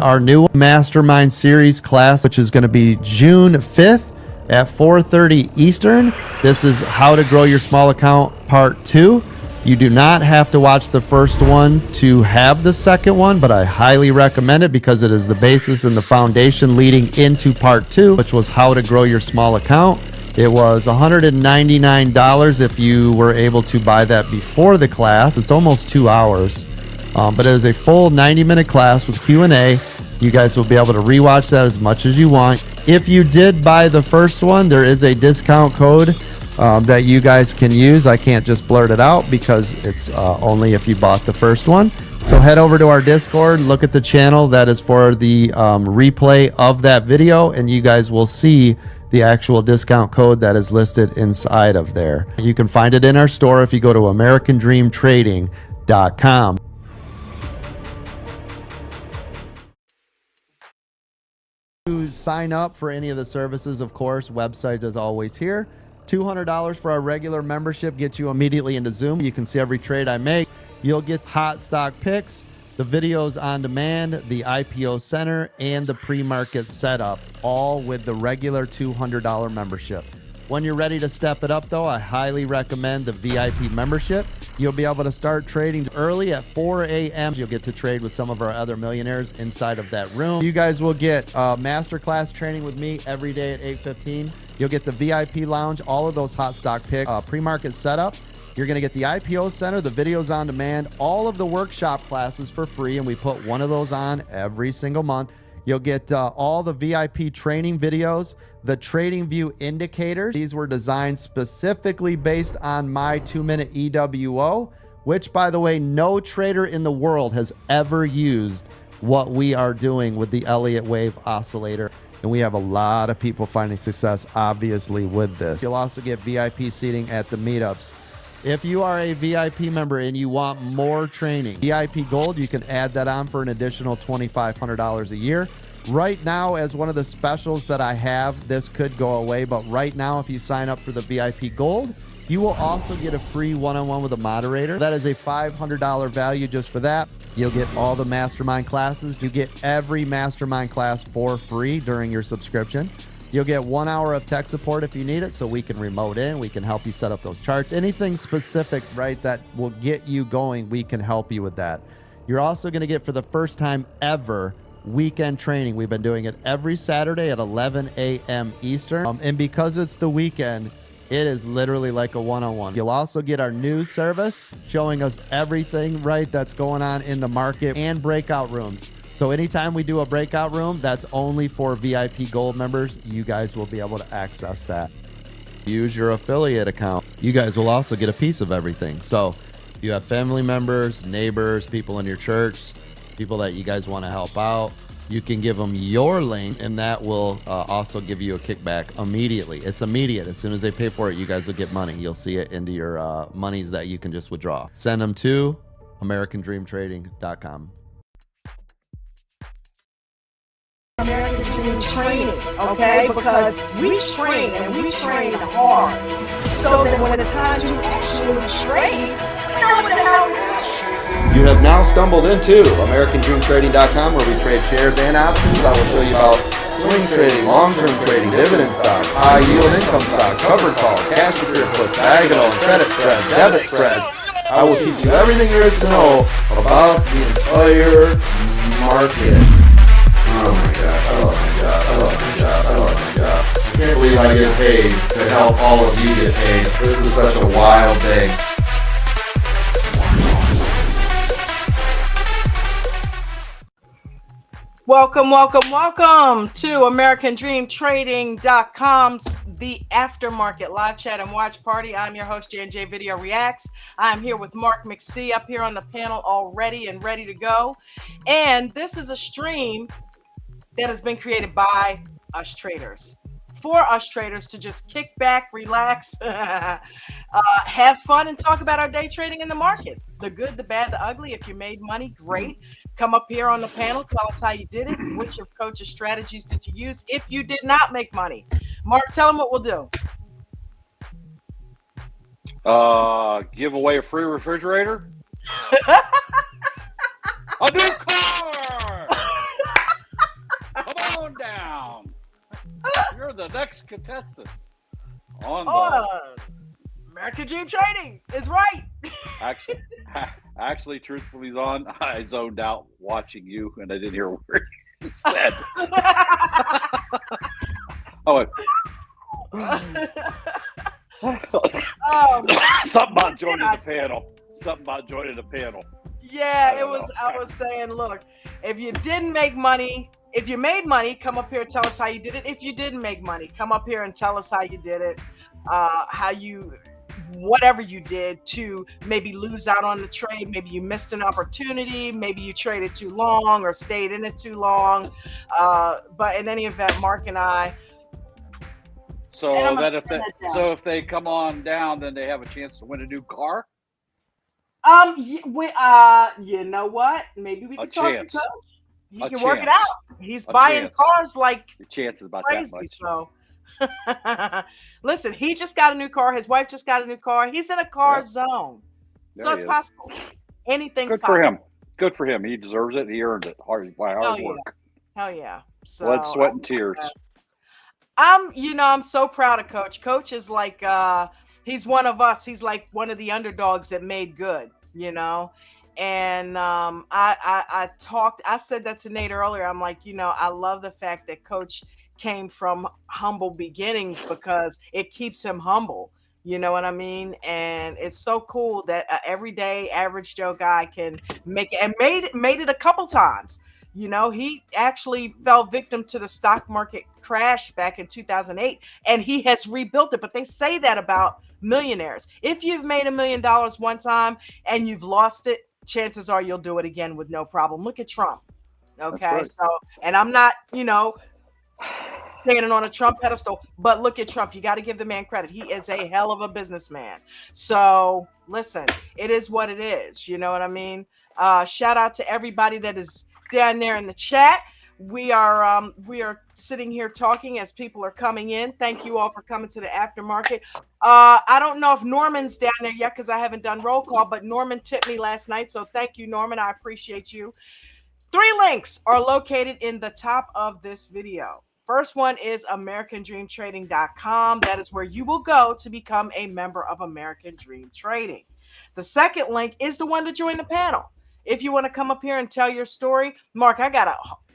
Our new mastermind series class, which is going to be June 5th at 4:30 Eastern. This is how to grow your small account part 2. You do not have to watch the first one to have the second one, but I highly recommend it because it is the basis and the foundation leading into part 2, which was how to grow your small account. It was $199 if you were able to buy that before the class. It's almost 2 hours. But it is a full 90-minute class with Q&A. You guys will be able to rewatch that as much as you want. If you did buy the first one, there is a discount code that you guys can use. I can't just blurt it out because it's only if you bought the first one. So head over to our Discord, look at the channel that is for the replay of that video, and you guys will see the actual discount code that is listed inside of there. You can find it in our store if you go to AmericanDreamTrading.com. To sign up for any of the services, of course, website is always here. $200 for our regular membership gets you immediately into Zoom. You can see every trade I make. You'll get hot stock picks, the videos on demand, the IPO center, and the pre-market setup, all with the regular $200 membership. When you're ready to step it up, though, I highly recommend the VIP membership. You'll be able to start trading early at 4 a.m. You'll get to trade with some of our other millionaires inside of that room. You guys will get masterclass training with me every day at 8:15. You'll get the VIP lounge, all of those hot stock picks, pre-market setup. You're going to get the IPO center, the videos on demand, all of the workshop classes for free, and we put one of those on every single month. You'll get all the VIP training videos, the trading view indicators. These were designed specifically based on my 2-minute EWO, which, by the way, no trader in the world has ever used what we are doing with the Elliott Wave Oscillator. And we have a lot of people finding success, obviously, with this. You'll also get VIP seating at the meetups. If you are a VIP member and you want more training, VIP Gold, you can add that on for an additional $2,500 a year. Right now, as one of the specials that I have, this could go away, but right now, if you sign up for the VIP Gold, you will also get a free one-on-one with a moderator. That is a $500 value just for that. You'll get all the mastermind classes. You get every mastermind class for free during your subscription. You'll get 1 hour of tech support if you need it, so we can remote in. We can help you set up those charts. Anything specific, right, that will get you going, we can help you with that. You're also going to get, for the first time ever, weekend training. We've been doing it every Saturday at 11 a.m. Eastern. And because it's the weekend, it is literally like a one-on-one. You'll also get our news service showing us everything, right, that's going on in the market, and breakout rooms. So anytime we do a breakout room, that's only for VIP Gold members. You guys will be able to access that. Use your affiliate account. You guys will also get a piece of everything. So you have family members, neighbors, people in your church, people that you guys want to help out. You can give them your link, and that will also give you a kickback immediately. It's immediate. As soon as they pay for it, you guys will get money. You'll see it into your monies that you can just withdraw. Send them to AmericanDreamTrading.com. American Dream Training, okay? Because we train and we train hard, so that when it's time to actually trade, we know what the hell we're doing. You have now stumbled into AmericanDreamTrading.com, where we trade shares and options. I will show you about swing trading, long-term trading, dividend stocks, high-yield income stocks, covered calls, cash secure puts, diagonal and credit spreads, debit spreads. I will teach you everything there is to know about the entire market. Oh my God, oh my God, oh my God, oh my God. I can't believe I get paid to help all of you get paid. This is such a wild thing. Welcome, welcome, welcome to AmericanDreamTrading.com's The Aftermarket Live Chat and Watch Party. I'm your host, J&J Video Reacts. I'm here with Mark McC up here on the panel already and ready to go. And this is a stream that has been created by us traders, for us traders to just kick back, relax, have fun, and talk about our day trading in the market. The good, the bad, the ugly. If you made money, great. Come up here on the panel, tell us how you did it. Which of Coach's strategies did you use if you did not make money? Mark, tell them what we'll do. Give away a free refrigerator. A new car. Come on down. You're the next contestant on the American Dream Trading is right. Actually, truthfully, Zon, I zoned out watching you, and I didn't hear a word you said. I went. Something about joining the panel. Something about joining the panel. Yeah, it was. I was saying, look, if you didn't make money, if you made money, come up here and tell us how you did it. If you didn't make money, come up here and tell us how you did it. How you, whatever you did to maybe lose out on the trade. Maybe you missed an opportunity. Maybe you traded too long or stayed in it too long. But in any event, Mark and I. So that if they come on down, then they have a chance to win a new car. You know what? Maybe we can talk to Coach. He can work it out. He's buying cars like chances about crazy. That much. So, listen, he just got a new car. His wife just got a new car. He's in a car zone, so it's possible. Anything's possible. Good for him. Good for him. He deserves it. He earned it. Hard work. Hell yeah. So, blood, sweat, and tears. I'm so proud of Coach. Coach is like, he's one of us. He's like one of the underdogs that made good, And I said that to Nate earlier. I'm like, I love the fact that Coach came from humble beginnings because it keeps him humble. You know what I mean? And it's so cool that an everyday average Joe guy can make it, and made it a couple times. He actually fell victim to the stock market crash back in 2008, and he has rebuilt it. But they say that about millionaires. If you've made $1 million one time and you've lost it, chances are you'll do it again with no problem. Look at Trump. Okay. Right. So, and I'm not, standing on a Trump pedestal. But look at Trump. You got to give the man credit. He is a hell of a businessman. So listen, it is what it is. You know what I mean? Shout out to everybody that is down there in the chat. We are sitting here talking as people are coming in. Thank you all for coming to the aftermarket. I don't know if Norman's down there yet because I haven't done roll call, but Norman tipped me last night. So thank you, Norman. I appreciate you. 3 links are located in the top of this video. First one is AmericanDreamTrading.com. That is where you will go to become a member of American Dream Trading. The second link is the one to join the panel. If you want to come up here and tell your story, Mark, I got an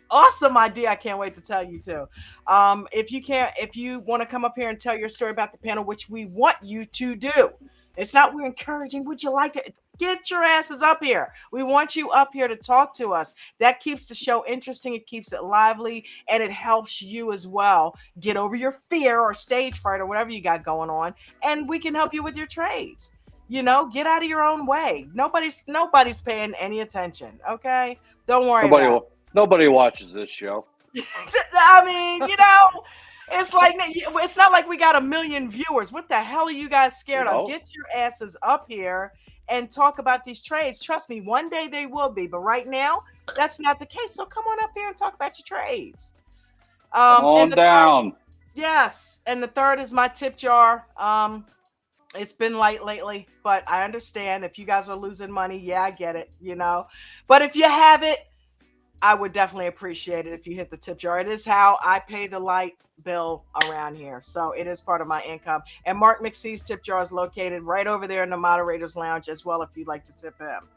awesome idea. I can't wait to tell you too. If you want to come up here and tell your story about the panel, which we want you to do. It's not we're encouraging. Would you like to get your asses up here? We want you up here to talk to us. That keeps the show interesting. It keeps it lively, and it helps you as well get over your fear or stage fright or whatever you got going on. And we can help you with your trades. You know, get out of your own way. Nobody's paying any attention. Okay, don't worry about it. Nobody watches this show. I mean, you know, it's not like we got 1 million viewers. What the hell are you guys scared of? Get your asses up here and talk about these trades. Trust me, one day they will be, but right now that's not the case. So come on up here and talk about your trades. Come on down. Yes, and the third is my tip jar. It's been light lately, but I understand if you guys are losing money. Yeah, I get it, you know. But if you have it, I would definitely appreciate it if you hit the tip jar. It is how I pay the light bill around here. So it is part of my income. And Mark McSee's tip jar is located right over there in the moderator's lounge as well if you'd like to tip him.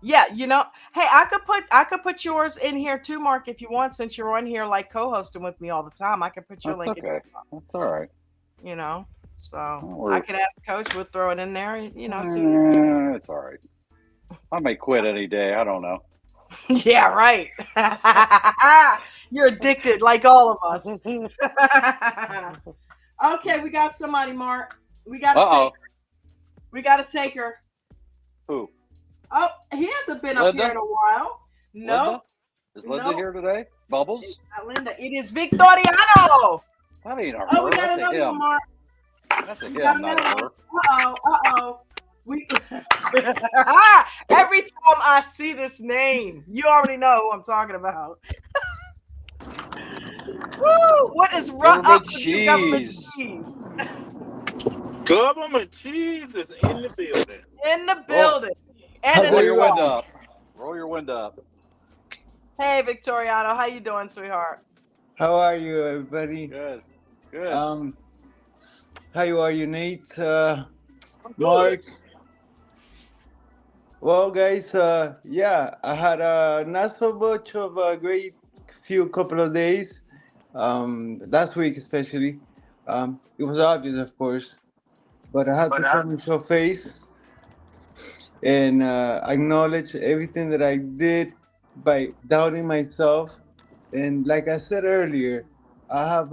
Yeah, you know, hey, I could put yours in here too, Mark, if you want, since you're on here like co-hosting with me all the time. I could put your link in there. That's all right. You know, so I could ask Coach, we'll throw it in there, you know. It's all right. I may quit any day. I don't know. Yeah, right. You're addicted like all of us. Okay, we got somebody, Mark. We got to take her. Who? Oh, he hasn't been up here in a while. No. Is Linda here today? Bubbles? It's not Linda. It is Victoriano. That ain't her. Oh, we got another one, Mark. That's a him, not her. Uh-oh. Every time I see this name, you already know who I'm talking about. Woo! What is up with you, government cheese? Government cheese is in the building. In the building. And roll your window up. Roll your window up. Hey, Victoriano, how you doing, sweetheart? How are you, everybody? Good. How are you, Nate? Mark? Well, guys, yeah, I had not so much of a great couple of days. Last week, especially. It was obvious, of course, but I had to come and show face and acknowledge everything that I did by doubting myself. And like I said earlier, I have,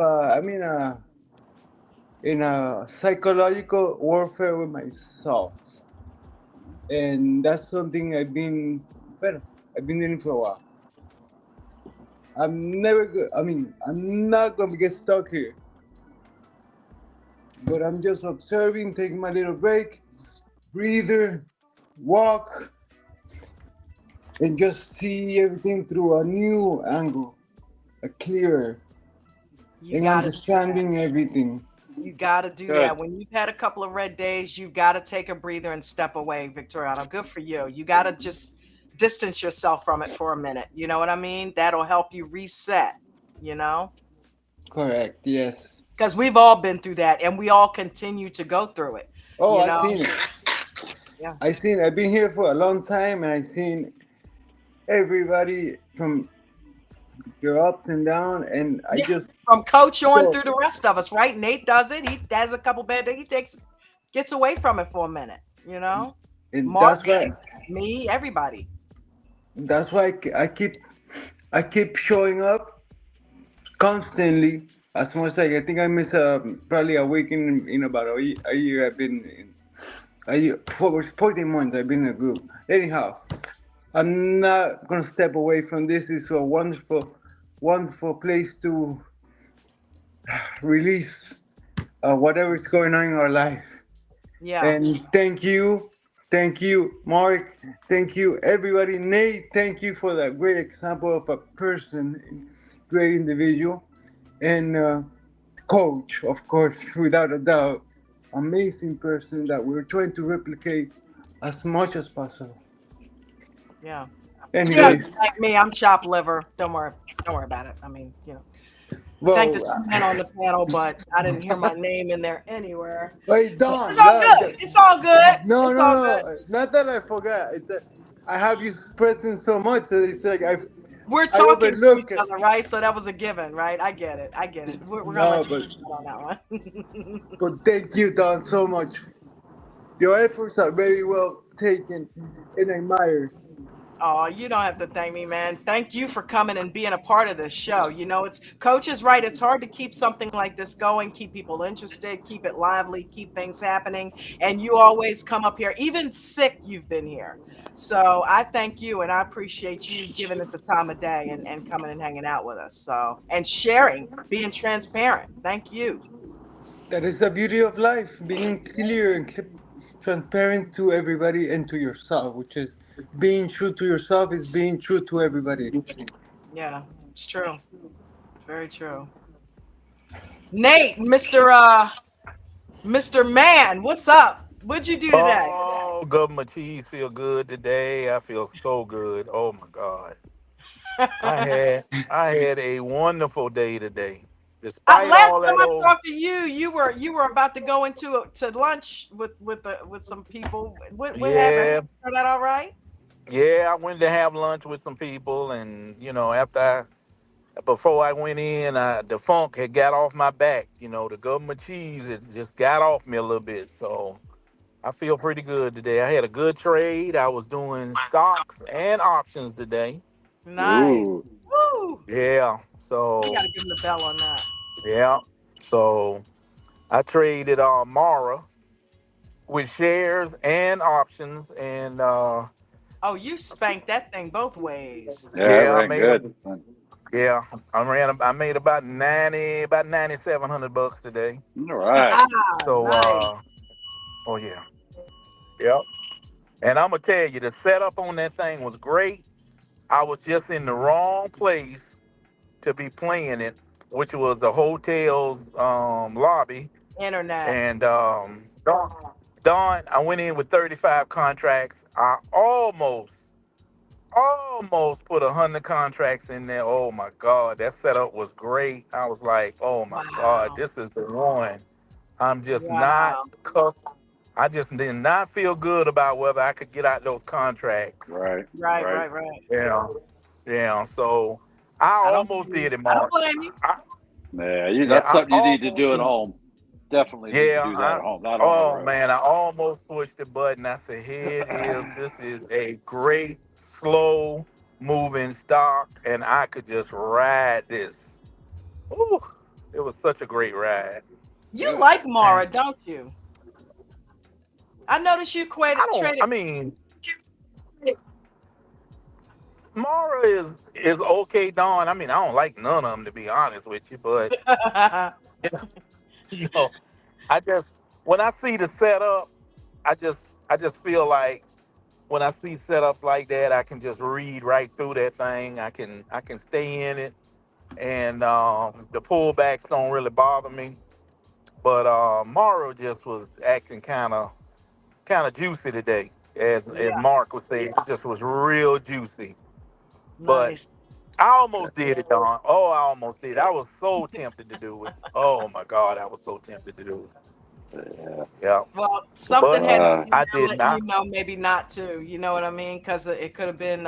in a psychological warfare with myself. And that's something I've been doing for a while. I'm not going to get stuck here. But I'm just observing, taking my little break, breather, walk, and just see everything through a new angle, a clearer, and understanding everything. You got to do that. When you've had a couple of red days, you've got to take a breather and step away, Victoriano. Good for you. You got to just distance yourself from it for a minute. You know what I mean? That'll help you reset, you know? Correct, yes. Because we've all been through that, and we all continue to go through it. Oh, I've seen it. Yeah. I've been here for a long time, and I've seen everybody from your ups and downs, and I just from Coach on through the rest of us, right? Nate does it. He has a couple bad days. He gets away from it for a minute, you know. And Mark, me, everybody. That's why I keep showing up constantly. As much as I think I miss probably a week in about a year. I've been a year, 14 months. I've been in a group. Anyhow, I'm not gonna step away from this. It's a wonderful wonderful place to release whatever's going on in our life. Yeah. And thank you, Mark, thank you, everybody. Nate, thank you for that great example of a person, great individual, and coach, of course, without a doubt, amazing person that we're trying to replicate as much as possible. Yeah. You don't have Anyways, to thank me. I'm chopped liver. Don't worry. Don't worry about it. I mean, thank the well, two men on the panel, but I didn't hear my name in there anywhere. wait, But it's Don, all Don, good. It's all good. no, It's no, all good. no, not that I forgot. It's that I have you present so much that it's like We're I talking to each overlook it. other, right? So that was a given, right? I get it. I get it. We're gonna No, let you but on that one. thank you, Don, so much. Your efforts are very well taken and admired. Oh, you don't have to thank me, man. Thank you for coming and being a part of this show. It's Coach is right. It's hard to keep something like this going, keep people interested, keep it lively, keep things happening. And you always come up here, even sick, you've been here. So I thank you and I appreciate you giving it the time of day and coming and hanging out with us. So, and sharing, being transparent. Thank you. That is the beauty of life, being clear and transparent to everybody and to yourself, which is being true to yourself is being true to everybody. Yeah, it's true. Very true. Nate, Mr. Man, what's up? What'd you do today? Oh, government cheese feel good today. I feel so good. Oh my God. I had a wonderful day today. Despite Last all time that I old talked to you, you were about to go into to lunch with some people. What happened? yeah, Is that all right? yeah, I went to have lunch with some people and before I went in, the funk had got off my back. The government cheese it just got off me a little bit. So I feel pretty good today. I had a good trade. I was doing stocks and options today. Nice. Ooh. Woo! Yeah. We So gotta give him the bell on that. yeah. So I traded Mara with shares and options, and Oh, you spanked that thing both ways. Yeah, that yeah, ran good. yeah, I made about 9,700 bucks today. All right. So Nice. oh yeah, yep. And I'm gonna tell you, the setup on that thing was great. I was just in the wrong place to be playing it, which was the hotel's lobby, Internet. and Don, I went in with 35 contracts. I almost put 100 contracts in there. Oh my God, that setup was great. I was like, oh my God, Wow. this is the one. I'm just not Wow. cuss. I just did not feel good about whether I could get out those contracts. Right. Right, Right. right, right. Yeah. Yeah. So I I don't almost blame you. did it, I don't Mark. blame you. I, Yeah, yeah, that's I something you need to almost do at home. Definitely need to Yeah, do that at home, not on the oh road. man, I almost pushed the button. I said, here it is. This is a great, slow moving stock, and I could just ride this. Ooh, it was such a great ride. You Good. like And Mara, don't you? I noticed you I traded. mean, Mara is okay, Dawn. I mean, I don't like none of them to be honest with you, but you know, when I see the setup, I just feel like when I see setups like that, I can just read right through that thing. I can stay in it, and the pullbacks don't really bother me. But Morrow just was acting kind of juicy today, as Yeah, Mark would say. It just was real juicy. But nice. I almost did it, Don. Oh, I almost did. I was so tempted to do it. Oh my God, I was so tempted to do Yeah. it. Yeah, Well, something but had to Uh, be I there did letting not. you know maybe not to. You know what I mean? Because it could have been,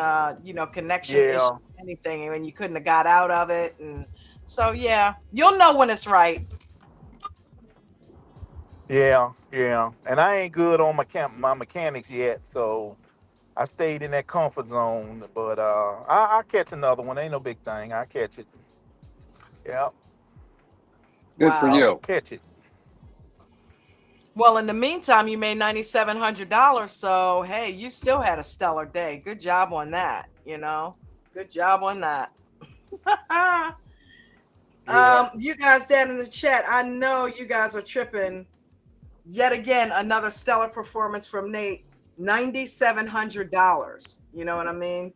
connection issue, Yeah, anything, and you couldn't have got out of it. And so, yeah, you'll know when it's right. yeah, yeah. And I ain't good on my mechanics yet, so I stayed in that comfort zone. But I'll catch another one. Ain't no big thing. I catch it. Yeah, good for I Wow. will you. catch it. Well, in the meantime, you made $9,700. So, hey, you still had a stellar day. Good job on that. Good job on that. You guys down in the chat, I know you guys are tripping. Yet again, another stellar performance from Nate. $9,700. You know what I mean?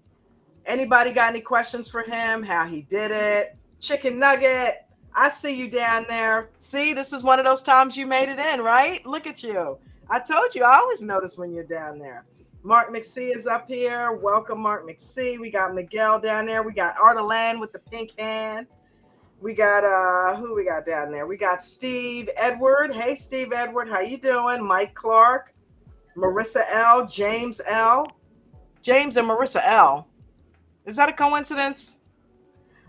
Anybody got any questions for him? How he did it? Chicken nugget. I see you down there. See, this is one of those times you made it in, right? Look at you. I told you, I always notice when you're down there. Mark McC is up here. Welcome, Mark McC. We got Miguel down there. We got Ardalan with the pink hand. We got who we got down there? We got Steve Edward. Hey, Steve Edward, how you doing? Mike Clark, Marissa L, James L. James and Marissa L. Is that a coincidence?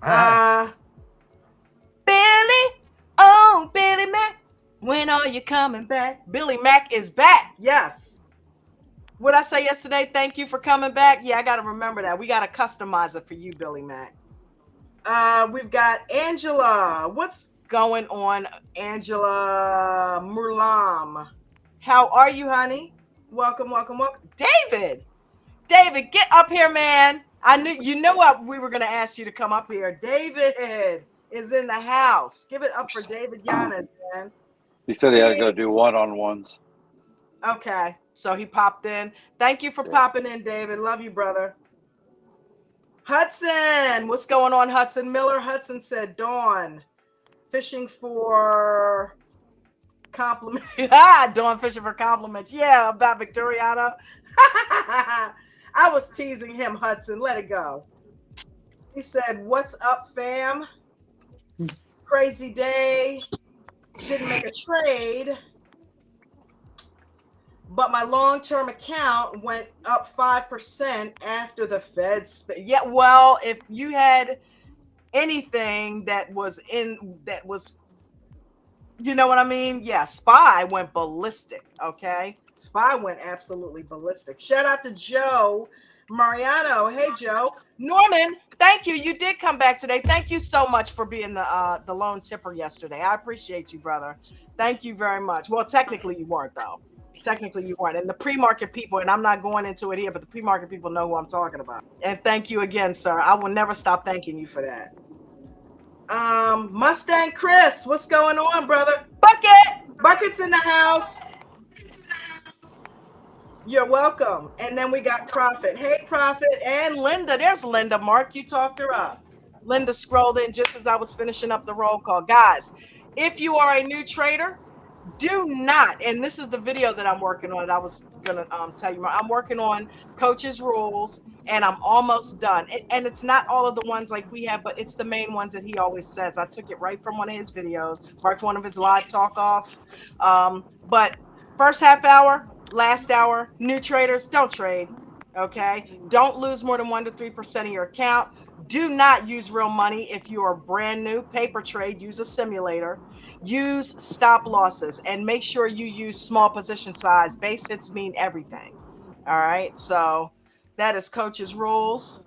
Billy, oh Billy Mack, when are you coming back? Billy Mack is back. Yes. What I say yesterday? Thank you for coming back. Yeah, I gotta remember that. We gotta customize it for you, Billy Mack. We've got Angela. What's going on, Angela Murlam? How are you, honey? Welcome, welcome, welcome. David, get up here, man. I knew you know what we were gonna ask you to come up here. David is in the house. Give it up for David Yanes, man. He said he had to go do one-on-ones. Okay, so he popped in. Thank you for popping in, David. Love you, brother. Hudson, what's going on, Hudson Miller? Hudson said, Dawn, fishing for compliments. Dawn fishing for compliments. Yeah, about Victoriano. I was teasing him, Hudson. Let it go. He said, what's up, fam? Crazy day. Didn't make a trade. But my long-term account went up 5% after the Fed. Yeah, well, if you had anything that was, you know what I mean? Yeah, SPY went ballistic, okay? SPY went absolutely ballistic. Shout out to Joe Mariano. Hey, Joe. Norman, thank you. You did come back today. Thank you so much for being the lone tipper yesterday. I appreciate you, brother. Thank you very much. Well, technically you weren't, though. Technically you weren't. And the pre-market people, and I'm not going into it here, but the pre-market people know who I'm talking about. And thank you again, sir. I will never stop thanking you for that. Mustang Chris, what's going on, brother? Bucket's in the house. You're welcome. And then we got Prophet. Hey, Prophet. And Linda. There's Linda. Mark, you talked her up. Linda scrolled in just as I was finishing up the roll call. Guys, if you are a new trader, do not, and this is the video that I'm working on. I was gonna tell you, I'm working on Coach's rules, and I'm almost done. And it's not all of the ones like we have, but it's the main ones that he always says. I took it right from one of his videos, right from one of his live talk offs. But first half hour, last hour, new traders, don't trade. Okay, don't lose more than 1 to 3% of your account. Do not use real money if you are brand new. Paper trade, use a simulator. Use stop losses and make sure you use small position size. Base hits mean everything. All right, so that is Coach's rules.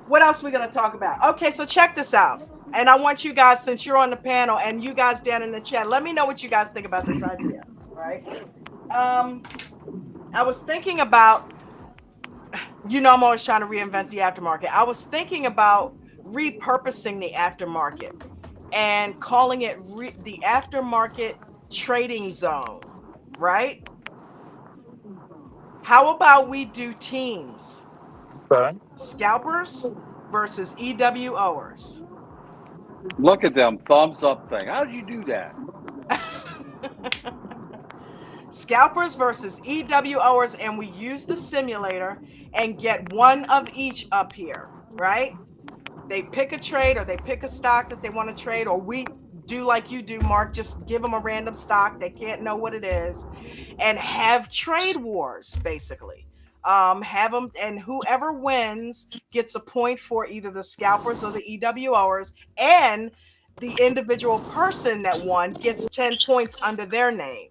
What else are we going to talk about? Okay, so check this out. And I want you guys, since you're on the panel and you guys down in the chat, let me know what you guys think about this idea, right? I was thinking about, you know, I'm always trying to reinvent the aftermarket. I was thinking about repurposing the aftermarket and calling it the aftermarket trading zone, right? How about we do teams? Okay. Scalpers versus EWOers. Look at them thumbs up thing. How did you do that? Scalpers versus EWOers, and we use the simulator and get one of each up here, right? They pick a trade or they pick a stock that they want to trade, or we do like you do, Mark, just give them a random stock. They can't know what it is, and have trade wars, basically. Have them, and whoever wins gets a point for either the scalpers or the EWOers, and the individual person that won gets 10 points under their name,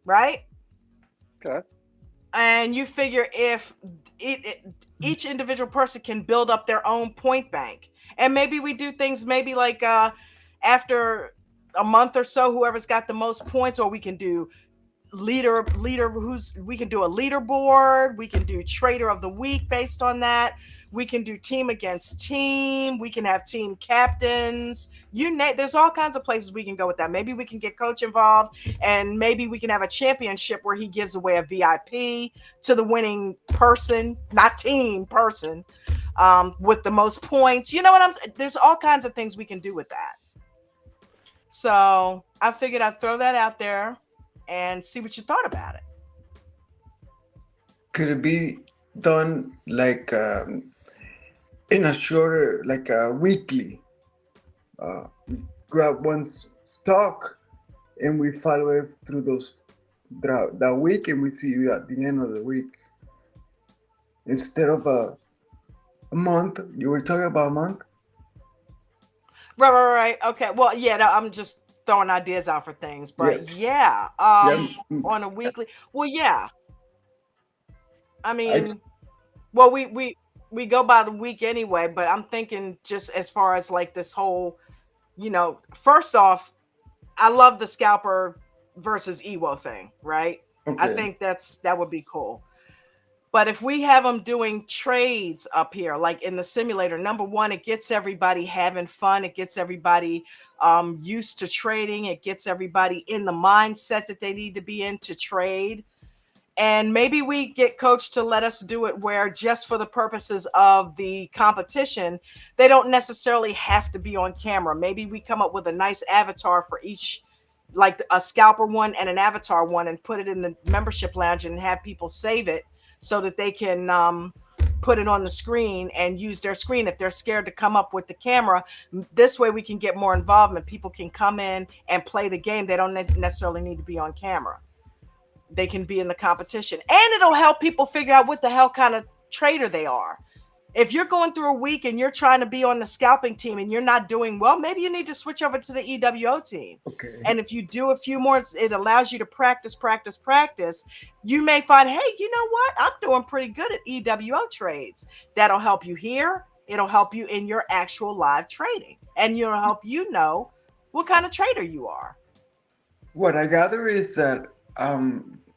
right? Okay. And you figure if each individual person can build up their own point bank, and maybe we do things maybe like after a month or so, whoever's got the most points, or we can do leader we can do a leaderboard, we can do trader of the week based on that. We can do team against team. We can have team captains. There's all kinds of places we can go with that. Maybe we can get coach involved, and maybe we can have a championship where he gives away a VIP to the winning person, not team person, with the most points. You know what I'm saying? There's all kinds of things we can do with that. So I figured I'd throw that out there and see what you thought about it. Could it be done like in a shorter, like a weekly? We grab one stock and we follow it through that week, and we see you at the end of the week instead of a month. You were talking about a month. Right. Okay. Well, yeah, I'm just throwing ideas out for things, but yeah, on a weekly. Well, yeah. I mean, well, we go by the week anyway, but I'm thinking just as far as like this whole, first off, I love the scalper versus Ewo thing, right? Okay. I think that would be cool. But if we have them doing trades up here, like in the simulator, number one, it gets everybody having fun. It gets everybody used to trading. It gets everybody in the mindset that they need to be in to trade. And maybe we get coach to let us do it where just for the purposes of the competition, they don't necessarily have to be on camera. Maybe we come up with a nice avatar for each, like a scalper one and an avatar one, and put it in the membership lounge and have people save it so that they can put it on the screen and use their screen. If they're scared to come up with the camera, this way we can get more involvement. People can come in and play the game. They don't necessarily need to be on camera. They can be in the competition, and it'll help people figure out what the hell kind of trader they are. If you're going through a week and you're trying to be on the scalping team and you're not doing well, maybe you need to switch over to the EWO team. Okay. And if you do a few more, it allows you to practice. You may find, hey, you know what? I'm doing pretty good at EWO trades. That'll help you here. It'll help you in your actual live trading, and it'll help you know what kind of trader you are. What I gather is that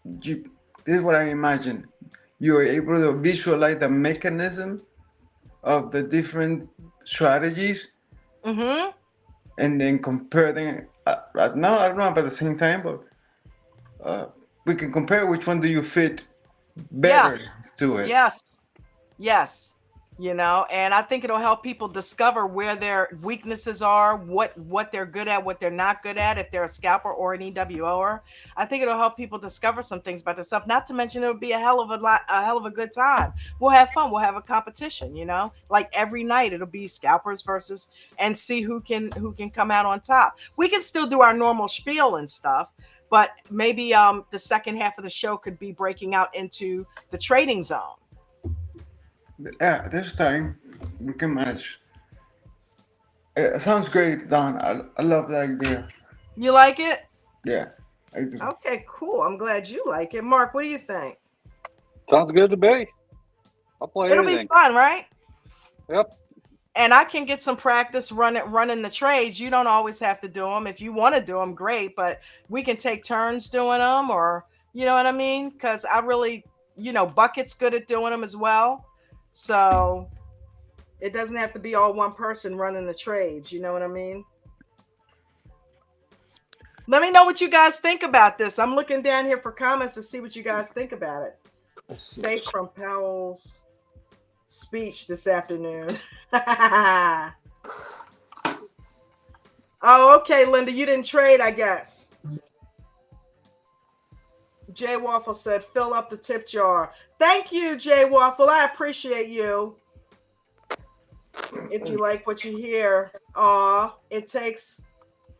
this is what I imagine. You are able to visualize the mechanism of the different strategies, and then compare them. No, I don't know about the same time, but we can compare which one do you fit better to it. Yes. And I think it'll help people discover where their weaknesses are, what they're good at, what they're not good at, if they're a scalper or an EWOer. I think it'll help people discover some things about themselves. Not to mention it'll be a hell of a good time. We'll have fun. We'll have a competition, like every night it'll be scalpers versus, and see who can come out on top. We can still do our normal spiel and stuff, but maybe the second half of the show could be breaking out into the trading zone. Yeah, this time we can manage. It sounds great, Don. I love the idea. You like it? Yeah, I do. Okay, cool. I'm glad you like it. Mark, what do you think? Sounds good to me. I'll play It'll anything. be fun, right? Yep. And I can get some practice running the trades. You don't always have to do them. If you want to do them, great. But we can take turns doing them, or you know what I mean? Because I really, Bucket's good at doing them as well. So it doesn't have to be all one person running the trades. You know what I mean? Let me know what you guys think about this. I'm looking down here for comments to see what you guys think about it. Safe from Powell's speech this afternoon. Oh, okay, Linda, you didn't trade, I guess. Jay Waffle said, fill up the tip jar. Thank you, Jay Waffle. I appreciate you. If you like what you hear, it takes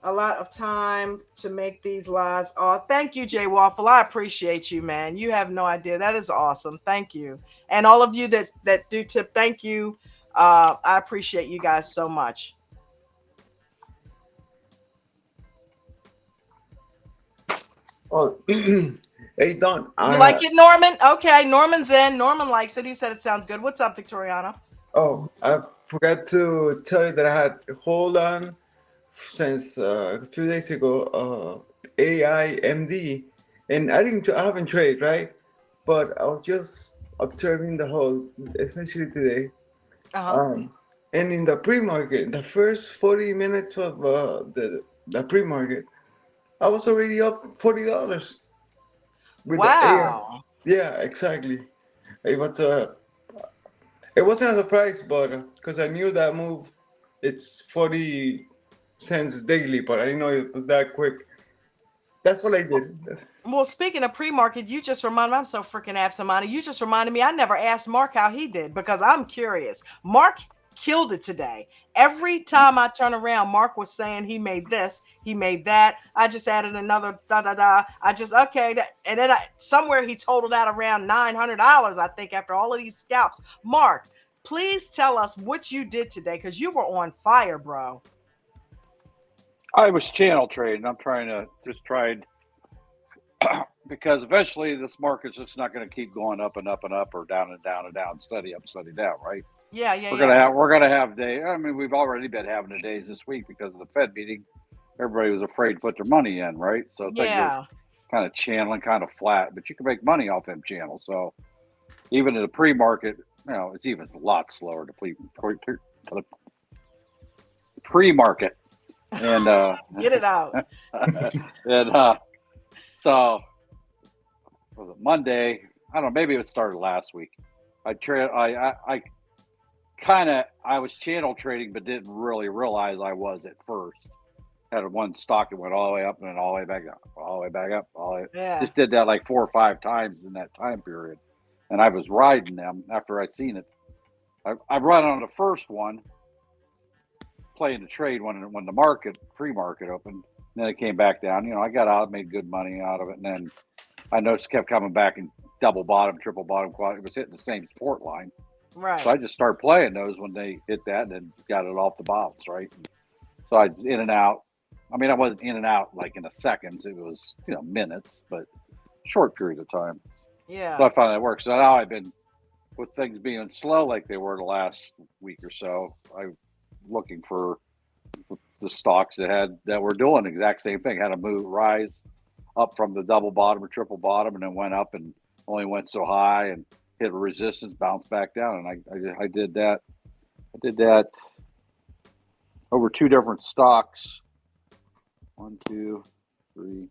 a lot of time to make these lives. Thank you, Jay Waffle. I appreciate you, man. You have no idea. That is awesome. Thank you. And all of you that do tip, thank you. I appreciate you guys so much. Oh, hey, Don. You like it, Norman? Okay, Norman's in. Norman likes it. He said it sounds good. What's up, Victoriana? Oh, I forgot to tell you that I had hold on since a few days ago, AIMD, and I haven't traded, right? But I was just observing the whole, especially today, Um, and in the pre-market, the first 40 minutes of the pre-market, I was already up $40 with the air. Wow. Yeah, exactly. It was it wasn't a surprise, but because I knew that move, it's 40 cents daily, but I didn't know it was that quick. That's what I did. Well, speaking of pre-market, you just reminded me, I'm so freaking absent-minded. You just reminded me I never asked Mark how he did because I'm curious. Mark killed it today. Every time I turn around, Mark was saying he made this, he made that. I just added another da da da. I just okay, and then somewhere he totaled out around $900, I think, after all of these scalps. Mark, please tell us what you did today because you were on fire, bro. I was channel trading. I'm trying to just tried because eventually this market's just not going to keep going up and up and up or down and down and down, steady up, steady down, right? Yeah, yeah, We're gonna have day. I mean, we've already been having the days this week because of the Fed meeting. Everybody was afraid to put their money in, right? So things are kind of channeling, kind of flat, but you can make money off them channels. So even in the pre-market, it's even a lot slower to pre-market, and get it out. and so was it Monday? I don't know. Maybe it started last week. I was channel trading, but didn't really realize I was at first. Had one stock that went all the way up and then all the way back up, all the way back up. Just did that like 4 or 5 times in that time period. And I was riding them after I'd seen it. I run on the first one, playing the trade when the pre-market opened. And then it came back down. I got out, made good money out of it. And then I noticed it kept coming back and double bottom, triple bottom, quad. It was hitting the same support line. Right. So I just started playing those when they hit that and then got it off the bounce, right? So I was in and out. I mean, I wasn't in and out like in a second. It was, minutes, but short period of time. Yeah. So I found that works. So now I've been, with things being slow like they were the last week or so, I'm looking for the stocks that were doing the exact same thing. Had a rise up from the double bottom or triple bottom, and then went up and only went so high and hit a resistance, bounced back down, and I did that. I did that over 2 different stocks. 1, 2, 3,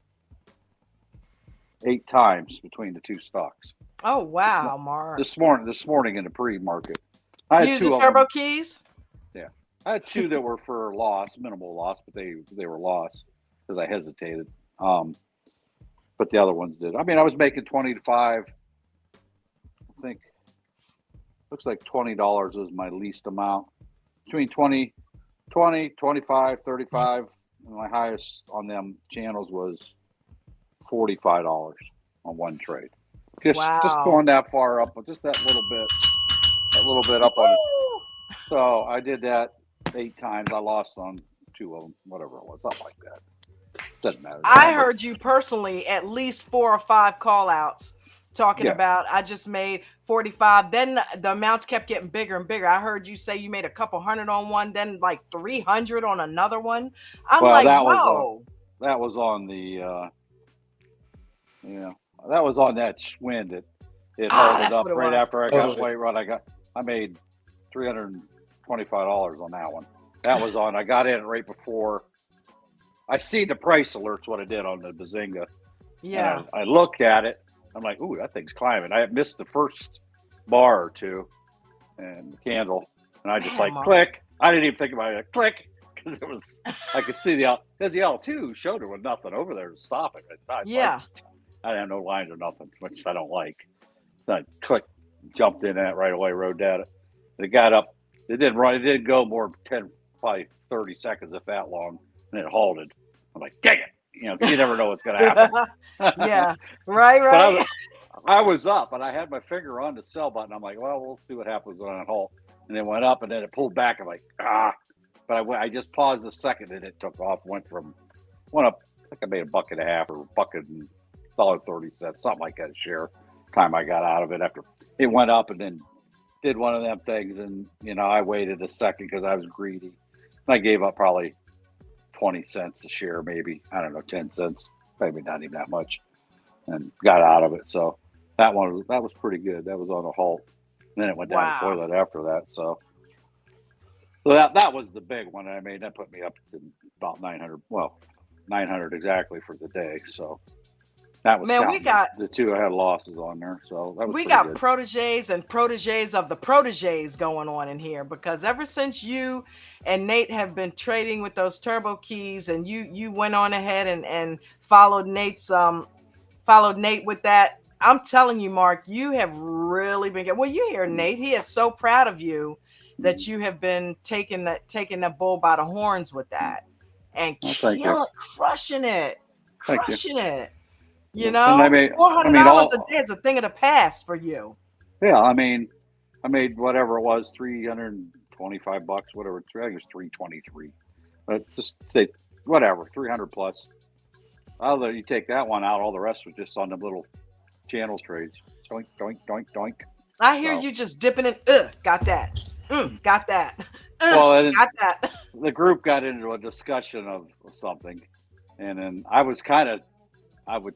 8 times between the 2 stocks. Oh wow, Mark! This morning in the pre-market, I had using 2 turbo keys. Yeah, I had 2 that were for loss, minimal loss, but they were loss because I hesitated. But the other ones did. I mean, I was making 20 to 5. I think looks like $20 was my least amount. Between 20, 25, 35. And my highest on them channels was $45 on one trade. Just going that far up, just that little bit up on it. So I did that 8 times. I lost on 2 of them, whatever it was, something like that. Doesn't matter. I heard you personally at least 4 or 5 call outs talking about I just made 45. Then the amounts kept getting bigger and bigger. I heard you say you made a couple hundred on one, then like 300 on another one. I'm like, whoa. That was on the that was on that Schwinn that it held it up right after I got way run. I made $325 on that one. That was on. I got in right before. I see the price alerts. What I did on the Bazinga. Yeah. I looked at it. I'm like, ooh, that thing's climbing. I missed the first bar or 2 and the candle, and I just click. I didn't even think about it. Click, because it was. I could see the L2 showed her with nothing over there to stop it. I didn't have no lines or nothing, which I don't like. So I clicked, jumped in that right away, rode at it. And it got up. It didn't run. It didn't go more than 10, probably 30 seconds, if that long, and it halted. I'm like, dang it. Because you never know what's going to happen. Yeah, right. But I was up, and I had my finger on the sell button. I'm like, well, we'll see what happens when I halt. And it went up, and then it pulled back. I'm like, But I just paused a second, and it took off. Went up. I think I made $1.50 or $1.30, something like that a share. Time I got out of it after it went up, and then did one of them things, and I waited a second because I was greedy. And I gave up probably 20 cents a share, maybe, I don't know, 10 cents, maybe not even that much, and got out of it. So that was pretty good. That was on a halt. And then it went down the toilet after that. So So that was the big one. I mean, that put me up to about 900. Well, 900 exactly for the day. So that was Man, counting the two I had losses on there. So that was we pretty got good. proteges and proteges of the proteges going on in here, because ever since you and Nate have been trading with those turbo keys, and you went on ahead and followed Nate with that, I'm telling you, Mark, you have really been good. Well, you hear Nate, he is so proud of you that you have been taking the bull by the horns with that and Well, thank you. crushing it, Thank you. crushing it. You And I know, made, four I hundred mean, dollars a all, day is a thing of the past for you. yeah, I mean, I made whatever it was, $325, whatever. I think it was 323. But just say whatever, 300 plus. Although you take that one out, all the rest was just on the little channels trades. Doink, doink, doink, doink. I hear So, you just dipping in. Got that. Got that. well, and Got that. the group got into a discussion of something, and then I would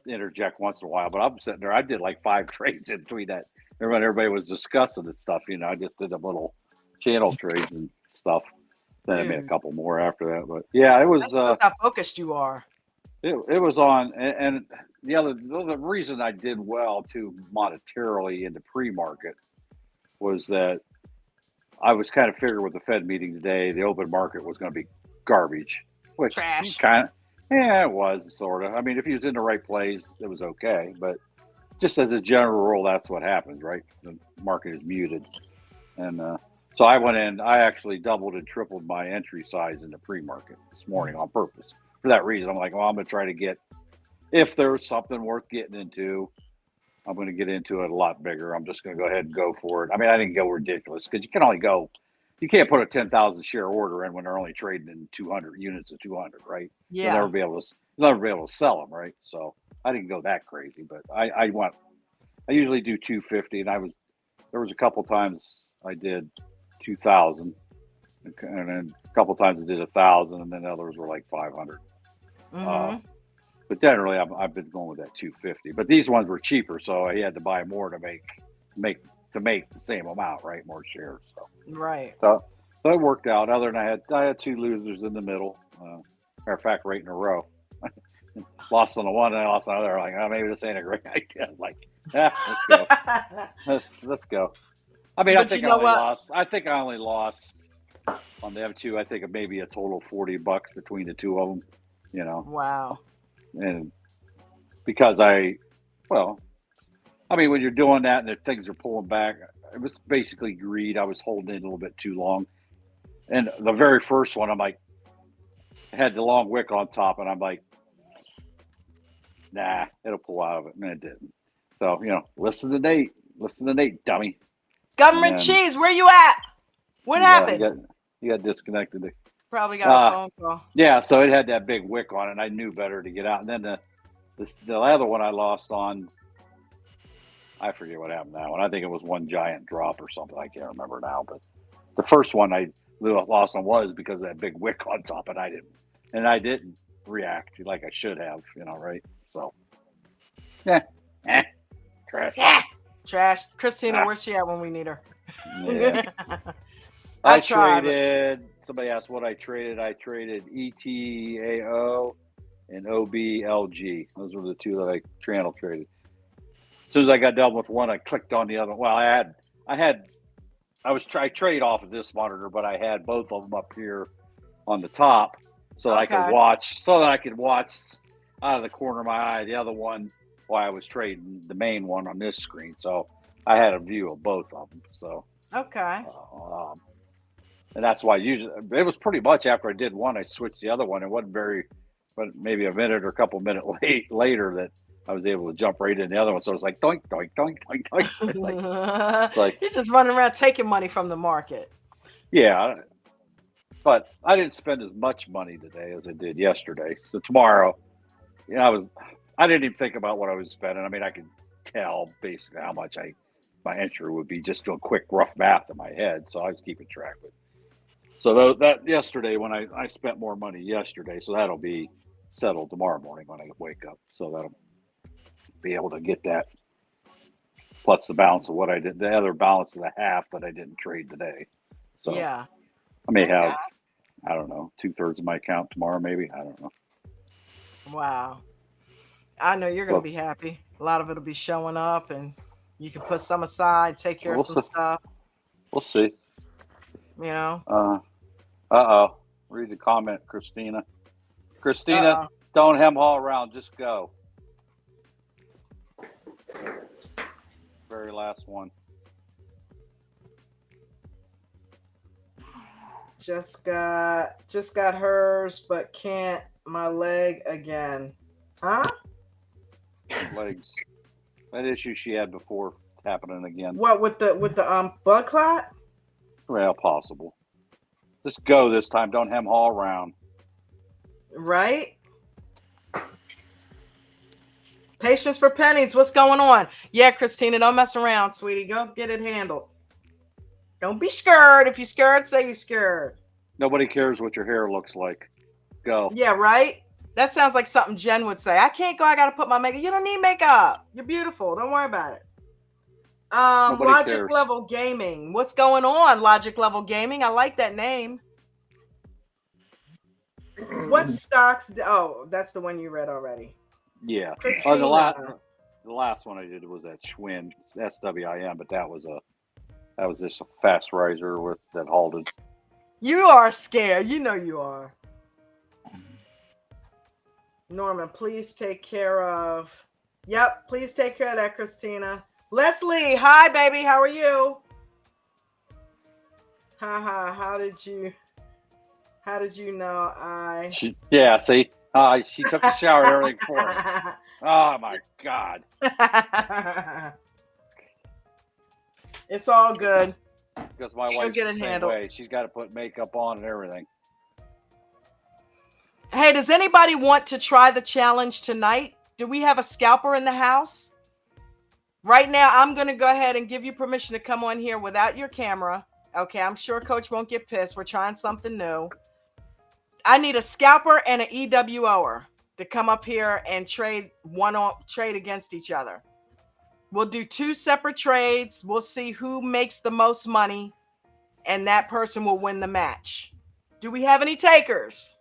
interject once in a while, but I'm sitting there. I did like 5 trades in between that. Everybody was discussing and stuff. I just did a little channel trades and stuff. Then I made a Dude, couple more after that. But yeah, it that was shows how focused you are. it was on. And the reason I did well too monetarily in the pre-market was that I was kind of figuring with the Fed meeting today, the open market was going to be garbage, which Trash. kind of, yeah, it was sort of. I mean, if he was in the right place, it was okay. But just as a general rule, that's what happens, right? The market is muted. And so I went in, I actually doubled and tripled my entry size in the pre market this morning on purpose. For that reason, I'm like, well, I'm going to try to get, if there's something worth getting into, I'm going to get into it a lot bigger. I'm just going to go ahead and go for it. I mean, I didn't go ridiculous because you can't put a 10,000 share order in when they're only trading in 200 units of 200, right? You'll Yeah. never be able to sell them, right? So I didn't go that crazy, but I usually do 250, and there was a couple times I did 2,000, and then a couple times I did 1,000, and then others were like 500. But generally, I've been going with that 250. But these ones were cheaper, so I had to buy more to make the same amount, right? More shares. Right. So it worked out. Other than I had 2 losers in the middle. Matter of fact, right in a row. Lost on the one and I lost on the other. Like, oh, maybe this ain't a great idea. I'm like, let's go. Let's go. I mean, But you know what? I think I only lost on the M2. I think maybe a total of $40 between the two of them. Wow. And because I mean, when you're doing that and the things are pulling back, it was basically greed. I was holding it a little bit too long. And the very first one, I'm like, had the long wick on top, and I'm like, nah, it'll pull out of it. And it didn't. So, listen to Nate, dummy. Government And cheese, where you at? What happened? you got disconnected. Probably got a phone call. Yeah, so it had that big wick on it, and I knew better to get out. And then the other one I lost on, I forget what happened now. And I think it was one giant drop or something. I can't remember now. But the first one I lost on was because of that big wick on top, and I didn't react like I should have, right? So, trash. Yeah. Trash. Christina, where's she at when we need her? Yeah. I tried. traded. Somebody asked what I traded. I traded ETAO and OBLG. Those were the two that I channel traded. As soon as I got done with one, I clicked on the other. Well, I trade off of this monitor, but I had both of them up here on the top so that I could watch out of the corner of my eye the other one while I was trading the main one on this screen. So I had a view of both of them. So okay. And that's why usually it was pretty much after I did one, I switched the other one. It wasn't but maybe a minute or a couple minutes later that I was able to jump right in the other one. So it was like doink, doink, doink, doink, doink. It's like you're just running around taking money from the market. Yeah, but I didn't spend as much money today as I did yesterday. So tomorrow, I didn't even think about what I was spending. I mean, I could tell basically how much my entry would be just doing quick rough math in my head. So I was keeping track of it. So that yesterday when I spent more money yesterday, so that'll be settled tomorrow morning when I wake up. So that'll be able to get that plus the balance of what I did, the other balance of the half that I didn't trade today. So yeah. I may Okay. have, I don't know, 2/3 of my account tomorrow, maybe. I don't know. Wow. I know you're going to But be happy. A lot of it'll be showing up, and you can put some aside, take care of we'll some see. stuff, We'll see. you know. Uh-oh. Read the comment, Christina. Christina, Uh-oh. don't hem haul around. Just go. Very last one. Just got hers, but can't my leg again. Huh? Legs. That issue she had before it's happening again. What with the blood clot? Well, possible. Just go this time. Don't hem haul around. Right? Patience for pennies. What's going on? Yeah, Christina, don't mess around, sweetie. Go get it handled. Don't be scared. If you're scared, say you're scared. Nobody cares what your hair looks like. Go. Yeah, right? That sounds like something Jen would say. I can't go. I got to put my makeup. You don't need makeup. You're beautiful. Don't worry about it. Nobody Logic cares. Level Gaming. What's going on, Logic Level Gaming? I like that name. What stocks? Oh, that's the one you read already. Yeah. Christina. The last one I did was that Schwinn, SWIN, but that was just a fast riser with that halted. You are scared. You know you are. Norman, please take care of. Yep, please take care of that, Christina. Leslie, hi, baby. How are you? Haha, how did you know I See. She took the shower and everything for her. Oh my God. It's all good. Because my She'll wife's get the it same handled. way. She's got to put makeup on and everything. Hey, does anybody want to try the challenge tonight? Do we have a scalper in the house? Right now, I'm going to go ahead and give you permission to come on here without your camera. Okay, I'm sure Coach won't get pissed. We're trying something new. I need a scalper and an EWOer to come up here and trade against each other. We'll do 2 separate trades. We'll see who makes the most money, and that person will win the match. Do we have any takers?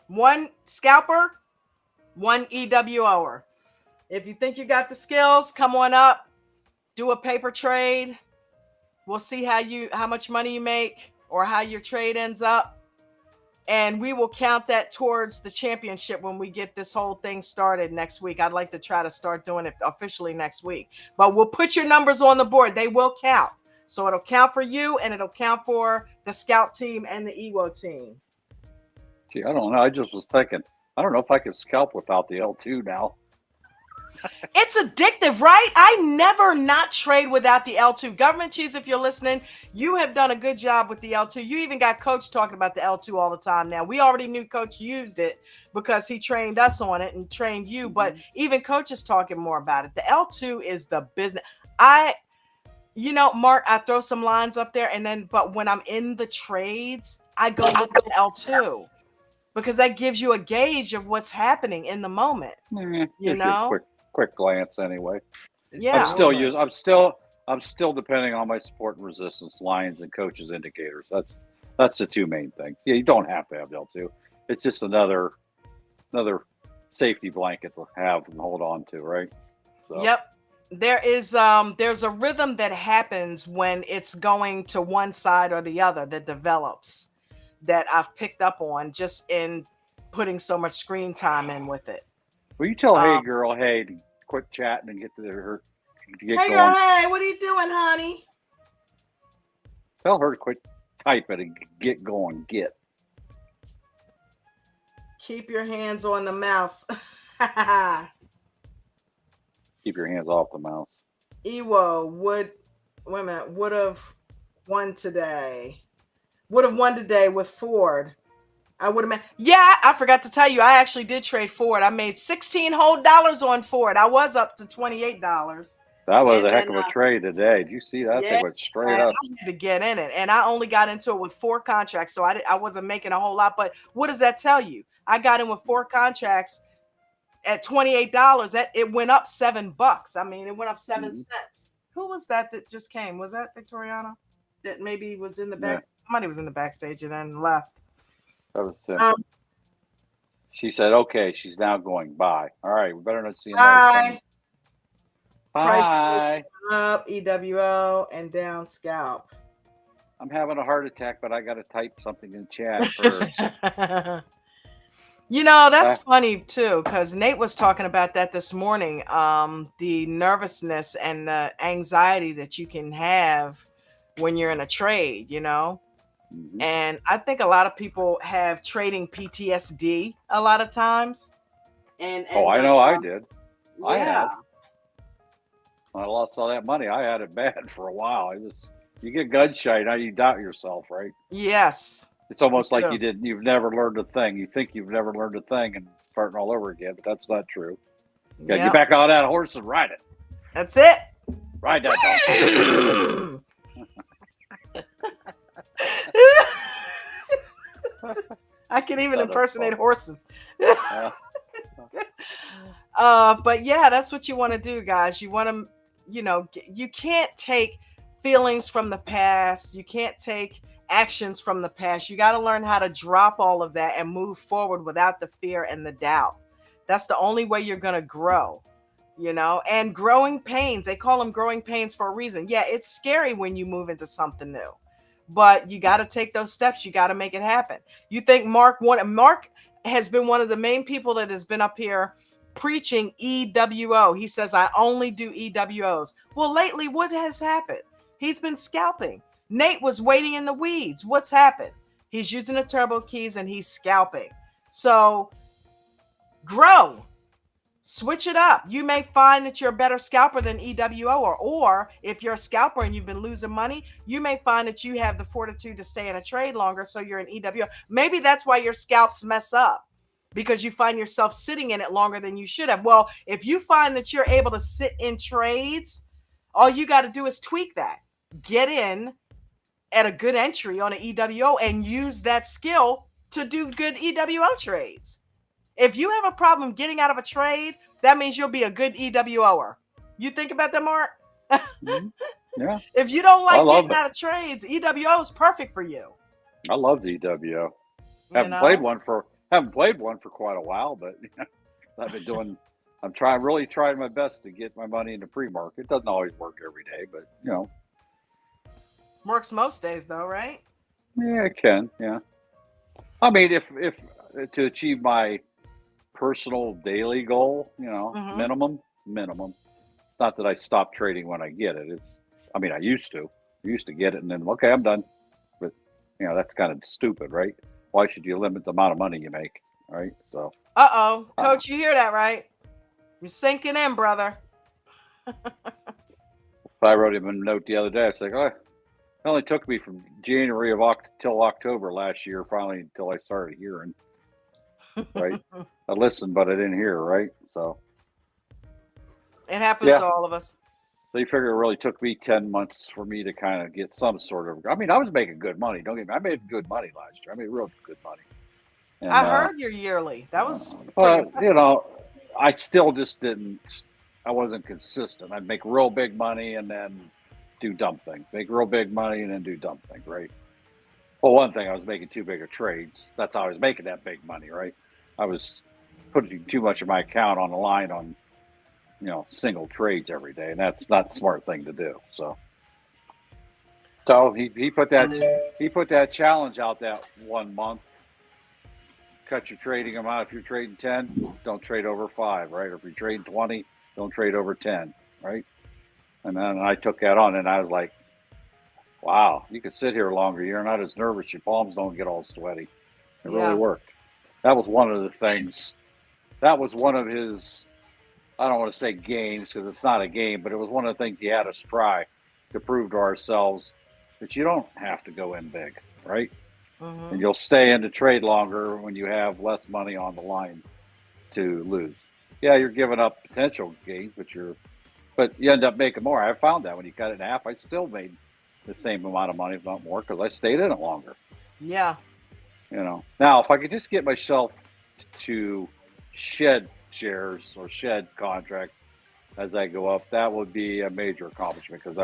1 scalper, 1 EWOer. If you think you got the skills, come on up, do a paper trade. We'll see how much money you make or how your trade ends up. And we will count that towards the championship when we get this whole thing started next week. I'd like to try to start doing it officially next week. But we'll put your numbers on the board. They will count. So it'll count for you, and it'll count for the scout team and the EWO team. Gee, I don't know. I just was thinking, I don't know if I could scalp without the L2 now. It's addictive, right? I never not trade without the L2. Government Cheese, if you're listening, you have done a good job with the L2. You even got Coach talking about the L2 all the time now. We already knew Coach used it because he trained us on it and trained you, but even Coach is talking more about it. The L2 is the business. Mark, I throw some lines up there, but when I'm in the trades, I go look at the L2 because that gives you a gauge of what's happening in the moment. Gives you a quick glance anyway. Yeah. I'm still depending on my support and resistance lines and Coach's indicators. That's the 2 main things. Yeah, you don't have to have L2. It's just another safety blanket to have and hold on to, right? So. Yep. There's a rhythm that happens when it's going to one side or the other that develops that I've picked up on just in putting so much screen time in with it. Well, you tell Hey Girl, hey, to quit chatting and get to her. Hey girl, hey, what are you doing, honey? Tell her to quit typing and get going. Keep your hands on the mouse. Keep your hands off the mouse. EWO would have won today. Would have won today with Ford. I would have I forgot to tell you, I actually did trade Ford. I made $16 whole on Ford. I was up to $28. That was a heck of a trade today. Did you see that? They went straight up. I had to get in it, and I only got into it with 4 contracts, so I wasn't making a whole lot. But what does that tell you? I got in with 4 contracts at $28. That it went up $7. I mean, it went up 7 cents. Who was that just came? Was that Victoriana? that maybe was in the Yeah, back. Somebody was in the backstage and then left. that was Tim. Um, She said, "Okay, she's now going. Bye. All right, we better not see another penny. Hi. Price Bye. up, EWO, and down scalp. I'm having a heart attack, but I got to type something in chat first." You know, Uh, that's funny too, because Nate was talking about that this morning. The nervousness and the anxiety that you can have when you're in a trade, you know. mhm. And I think a lot of people have trading PTSD a lot of times. And Oh, end I up, know I did. I yeah, had. When I lost all that money, I had it bad for a while. You get gun shy, now you doubt yourself, right? yes, It's almost like you you've never learned a thing. You think you've never learned a thing and starting all over again, but that's not true. do. Yeah, get Yeah, back on that horse and ride it. that's it. Ride that dog. I can even Son of impersonate a- horses. uh, But yeah, that's what you want to do, guys. You want to, you can't take feelings from the past. You can't take actions from the past. You got to learn how to drop all of that and move forward without the fear and the doubt. That's the only way you're going to grow, and growing pains. They call them growing pains for a reason. Yeah, it's scary when you move into something new, but you got to take those steps. You got to make it happen. You think Mark has been one of the main people that has been up here preaching EWO. He says, I only do EWOs. Well, lately, what has happened? He's been scalping. Nate was waiting in the weeds. What's happened? He's using the turbo keys and he's scalping. So grow. Switch it up. You may find that you're a better scalper than EWO, or if you're a scalper and you've been losing money, you may find that you have the fortitude to stay in a trade longer, so you're an EWO. Maybe that's why your scalps mess up, because you find yourself sitting in it longer than you should have. Well, if you find that you're able to sit in trades, all you got to do is tweak that. Get in at a good entry on an EWO and use that skill to do good EWO trades. If you have a problem getting out of a trade, that means you'll be a good EWOer. You think about that, Mark? mhm. Yeah, If you don't I like love getting it. out of trades, EWO is perfect for you. I love the EWO. You know? Haven't played one for quite a while, but I've been doing. I'm really trying my best to get my money into pre-market. It doesn't always work every day, but Works most days, though, right? yeah, it can. Yeah, I mean, if to achieve my personal daily goal, Mm-hmm. minimum. It's not that I stop trading when I get it. I mean, I used to. I used to get it and then, okay, I'm done. But, that's kind of stupid, right? Why should you limit the amount of money you make, right? So, Uh-oh. uh, Coach, you hear that, right? You're sinking in, brother. I wrote him a note the other day. I was like, oh, it only took me from January till October last year, finally, until I started hearing, right? I listened, but I didn't hear, right? So, It happens yeah. to all of us. They figure it really took me 10 months for me to kind of get some sort of. I mean, I was making good money. Don't get me. I made good money last year. I made real good money. And, I heard your yearly. That was pretty but impressive. I still just didn't. I wasn't consistent. I'd make real big money and then do dumb things. Make real big money and then do dumb things. Right. Well, one thing, I was making too big of trades. That's how I was making that big money. Right. I was putting too much of my account on the line on single trades every day, and that's not a smart thing to do. So he put that challenge out that 1 month. Cut your trading amount. If you're trading 10, don't trade over 5, right? Or if you're trading 20, don't trade over 10, right? And then I took that on, and I was like, wow, you could sit here longer. You're not as nervous. Your palms don't get all sweaty. It really worked. That was one of the things. That was one of his, I don't want to say games because it's not a game, but it was one of the things he had us try to prove to ourselves that you don't have to go in big, right? Mm-hmm. And you'll stay in the trade longer when you have less money on the line to lose. Yeah, you're giving up potential gains, but you end up making more. I found that when you cut it in half, I still made the same amount of money, if not more, because I stayed in it longer. Yeah. Now if I could just get myself to shed shares or shed contracts as I go up, that would be a major accomplishment because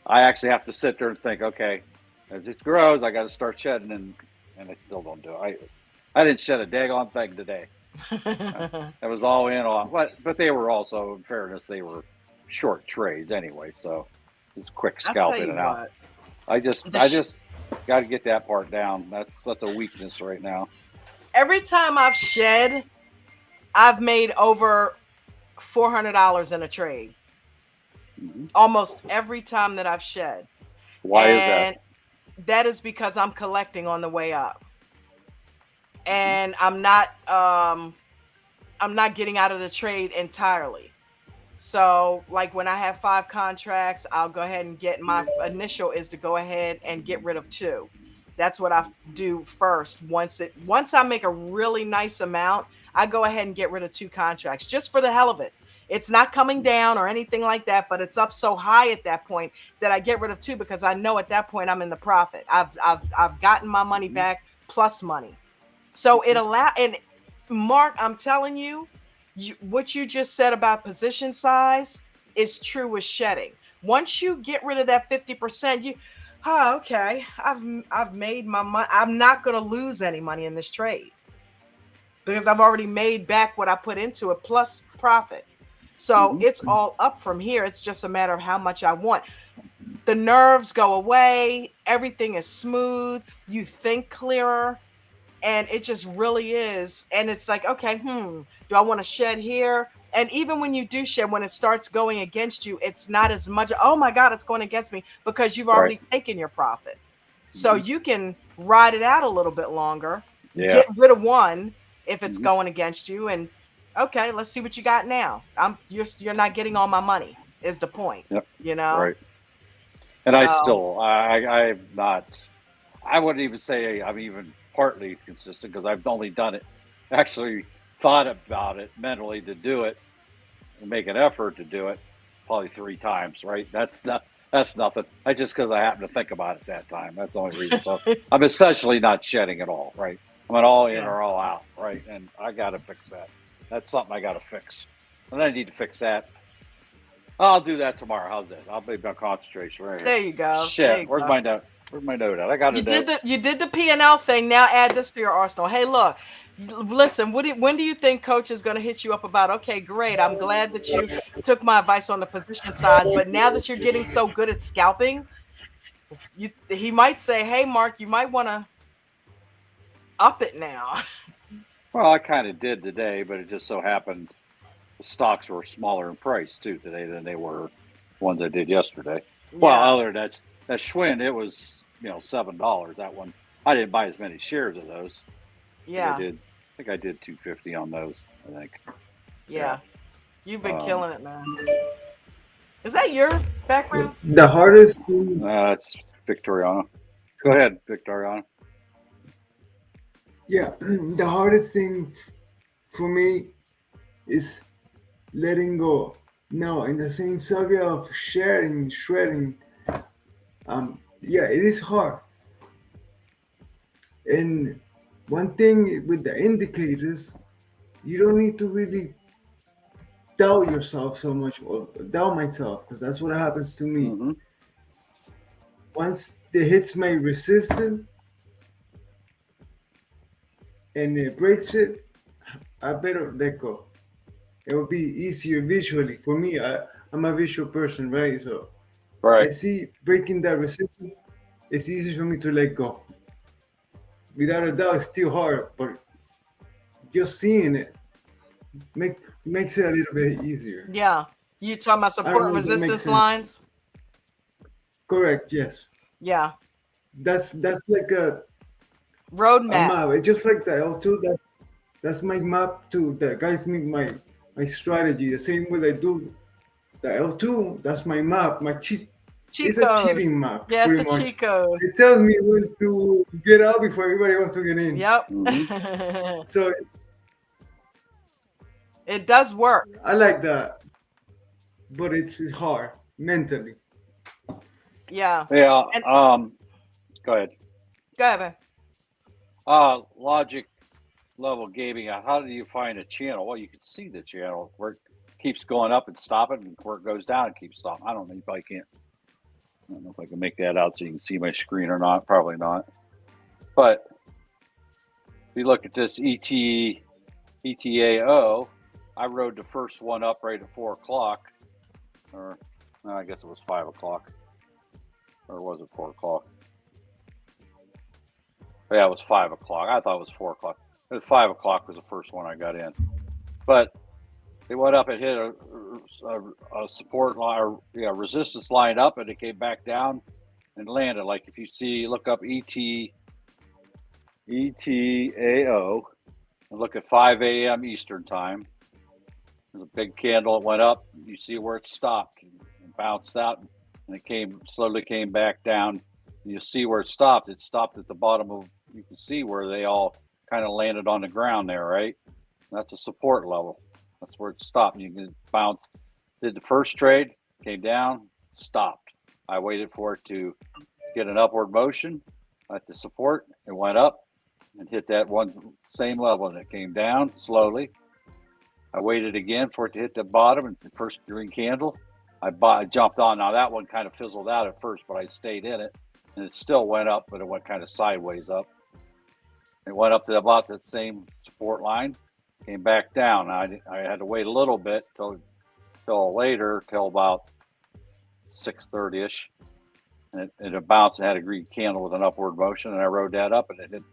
I actually have to sit there and think, okay, as it grows, I got to start shedding, and I still don't do it. I didn't shed a daggone thing today. It was all in on, but they were also, in fairness, they were short trades anyway, so it's quick I'll tell scalp in you and out. what. I just The sh- got to get that part down. That's a weakness right now. every time I've shed, I've made over $400 in a trade. Hmm. Almost every time that I've shed. Why is that? And that is because I'm collecting on the way up. Hmm. And I'm not getting out of the trade entirely. So, like when I have 5 contracts, I'll go ahead and get my initial is to go ahead and get rid of 2. That's what I do first. Once I make a really nice amount, I go ahead and get rid of 2 contracts just for the hell of it. It's not coming down or anything like that, but it's up so high at that point that I get rid of 2 because I know at that point I'm in the profit. I've gotten my money Hmm. back plus money. So it Hmm. allow and Mark, I'm telling you, what you just said about position size is true with shedding. Once you get rid of that 50%, okay, I've made my money. I'm not going to lose any money in this trade because I've already made back what I put into it plus profit. So Hmm. it's all up from here. It's just a matter of how much I want. The nerves go away, everything is smooth, you think clearer, and it just really is. And it's like, okay, do I want to shed here? And even when you do shed, when it starts going against you, it's not as much, oh my God, it's going against me because you've Right. already taken your profit. So Hmm. you can ride it out a little bit longer, Yeah. get rid of one if it's Hmm. going against you, and okay, let's see what you got now. You're not getting all my money, is the point, Yep. you know? Right. And I So still, I'm not. I wouldn't even say I'm even partly consistent because I've only done it, actually thought about it mentally to do it and make an effort to do it probably 3 times. Right? That's nothing. I just because I happened to think about it that time. That's the only reason. So I'm essentially not shedding at all. Right? I'm an all in yeah. or all out. Right? And I got to fix that. That's something I got to fix. And I need to fix that. I'll do that tomorrow. How's that? I'll be my concentration right here. There you go. There Shit. you Where's go. my note? Where's my note at? I got a note. You did the P&L thing. Now add this to your arsenal. Hey, look, listen. When do you think coach is going to hit you up about? Okay, great. I'm glad that you took my advice on the position size, but now that you're getting so good at scalping, he might say, "Hey, Mark, you might want to up it now." Well, I kind of did today, but it just so happened the stocks were smaller in price too today than they were ones I did yesterday. Well, Yeah, other than that Schwinn, it was $7. That one I didn't buy as many shares of those. I think I yeah, did. I think I did 250 on those. I think. Yeah. yeah. You've been Um, killing it, man. Is that your background? The hardest thing, that's Victoriano. Go ahead, Victoriano. yeah, the hardest thing for me is letting go. No, in the same subject of sharing, shredding, yeah, it is hard. And one thing with the indicators, you don't need to really doubt yourself so much, or doubt myself, because that's what happens to me. Mm-hmm. Once it hits my resistance and it breaks it, I better let go. It will be easier visually for me. I'm a visual person, right? So I Right. see breaking that resistance. It's easy for me to let go. Without a doubt, it's still hard, but just seeing it makes it a little bit easier. Yeah. You talking about I don't support know and if that makes resistance sense. lines? Correct. Yes. Yeah. That's like a Roadmap. map. It's just like the L2. That's my map too. That guides me my strategy. The same way I do the L2. That's my map. My cheat. Cheat It's a code. cheating map, Yeah, it's pretty a much. cheat code. It tells me when to get out before everybody wants to get in. Yep. Mm-hmm. So It does work. I like that, but it's hard mentally. Yeah. Yeah. And Go ahead. go ahead, man. Logic level gaming. How do you find a channel? Well, you can see the channel where it keeps going up and stopping, and where it goes down and keeps stopping. I don't know. You probably can't. don't know if I can make that out so you can see my screen or not. Probably not. But if you look at this ETAO, I rode the first one up right at 4 o'clock, or no, I guess it was 5 o'clock, or was it 4 o'clock? Yeah, it was 5 o'clock. I thought it was 4 o'clock. It was 5 o'clock was the first one I got in, but it went up and hit a support line, or resistance line up, and it came back down and landed. Like if you see, look up ETAO and look at 5 a.m. Eastern time. There's a big candle. It went up. You see where it stopped and bounced out, and it slowly came back down. And you see where it stopped. It stopped at the bottom of. You can see where they all kind of landed on the ground there, right? That's a support level. That's where it stopped. You can bounce. Did the first trade, came down, stopped. I waited for it to get an upward motion at the support. It went up and hit that one same level, and it came down slowly. I waited again for it to hit the bottom and the first green candle. I jumped on. Now that one kind of fizzled out at first, but I stayed in it, and it still went up, but it went kind of sideways up. It went up to about that same support line, came back down. I had to wait a little bit till about 6:30ish, and it bounced and had a green candle with an upward motion, and I rode that up, and it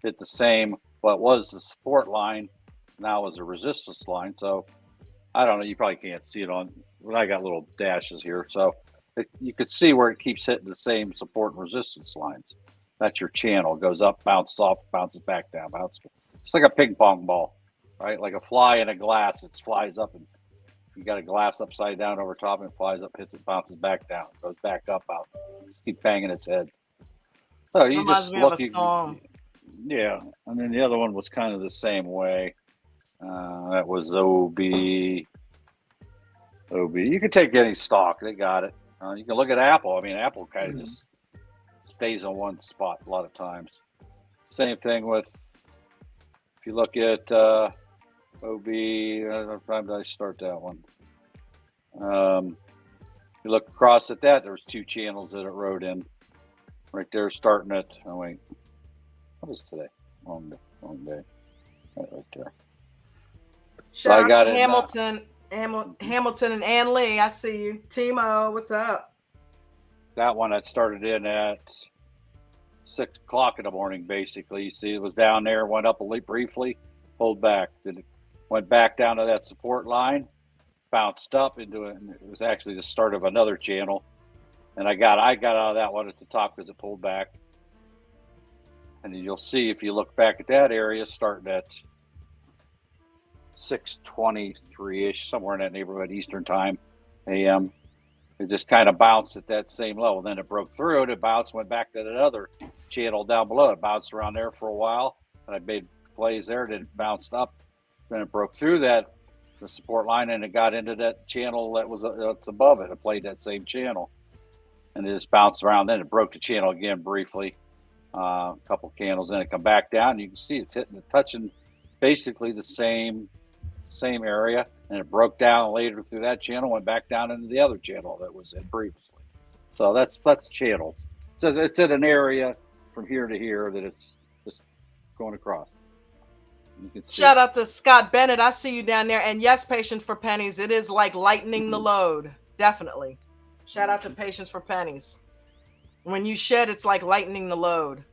hit the same. What was the support line now is a resistance line. So I don't know. You probably can't see it on. Well, I got little dashes here, so you could see where it keeps hitting the same support and resistance lines. That's your channel. It goes up, bounces off, bounces back down, bounces. It's like a ping pong ball, right? Like a fly in a glass. It flies up, and you got a glass upside down over top, and it flies up, hits it, bounces back down, goes back up, out. Just keep banging its head. So you Reminds just me of look. a song. Yeah, and then the other one was kind of the same way. That was OB. You can take any stock; they got it. You can look at Apple. I mean, Apple kind of just stays on one spot a lot of times. Same thing with if you look at OB. What time did I start that one? You look across at that. There was 2 channels that it rode in. Right there, starting at. Oh wait, what is today? Wrong day. Right there. Shout I out got to it, Hamilton and Ann Lee. I see you. Timo, what's up? That one I started in at 6 o'clock in the morning, basically. You see, it was down there, went up briefly, pulled back. Then it went back down to that support line, bounced up into it. And it was actually the start of another channel. And I got out of that one at the top because it pulled back. And then you'll see if you look back at that area, starting at 6:23-ish, somewhere in that neighborhood, Eastern time, AM. It just kind of bounced at that same level. Then it broke through it. It bounced, went back to that other channel down below. It bounced around there for a while, and I made plays there. Then it bounced up. Then it broke through the support line, and it got into that channel that was that's above it. It played that same channel, and it just bounced around. Then it broke the channel again briefly. A couple candles, then it come back down. You can see it's touching basically the same area, and it broke down later through that channel, went back down into the other channel that was in previously. So that's channel. So it's in an area from here to here that it's just going across. You can see Shout out to Scott Bennett. I see you down there. And yes, Patience for Pennies. It is like lightening the load. Definitely. Shout out to Patience for Pennies. When you shed, it's like lightening the load.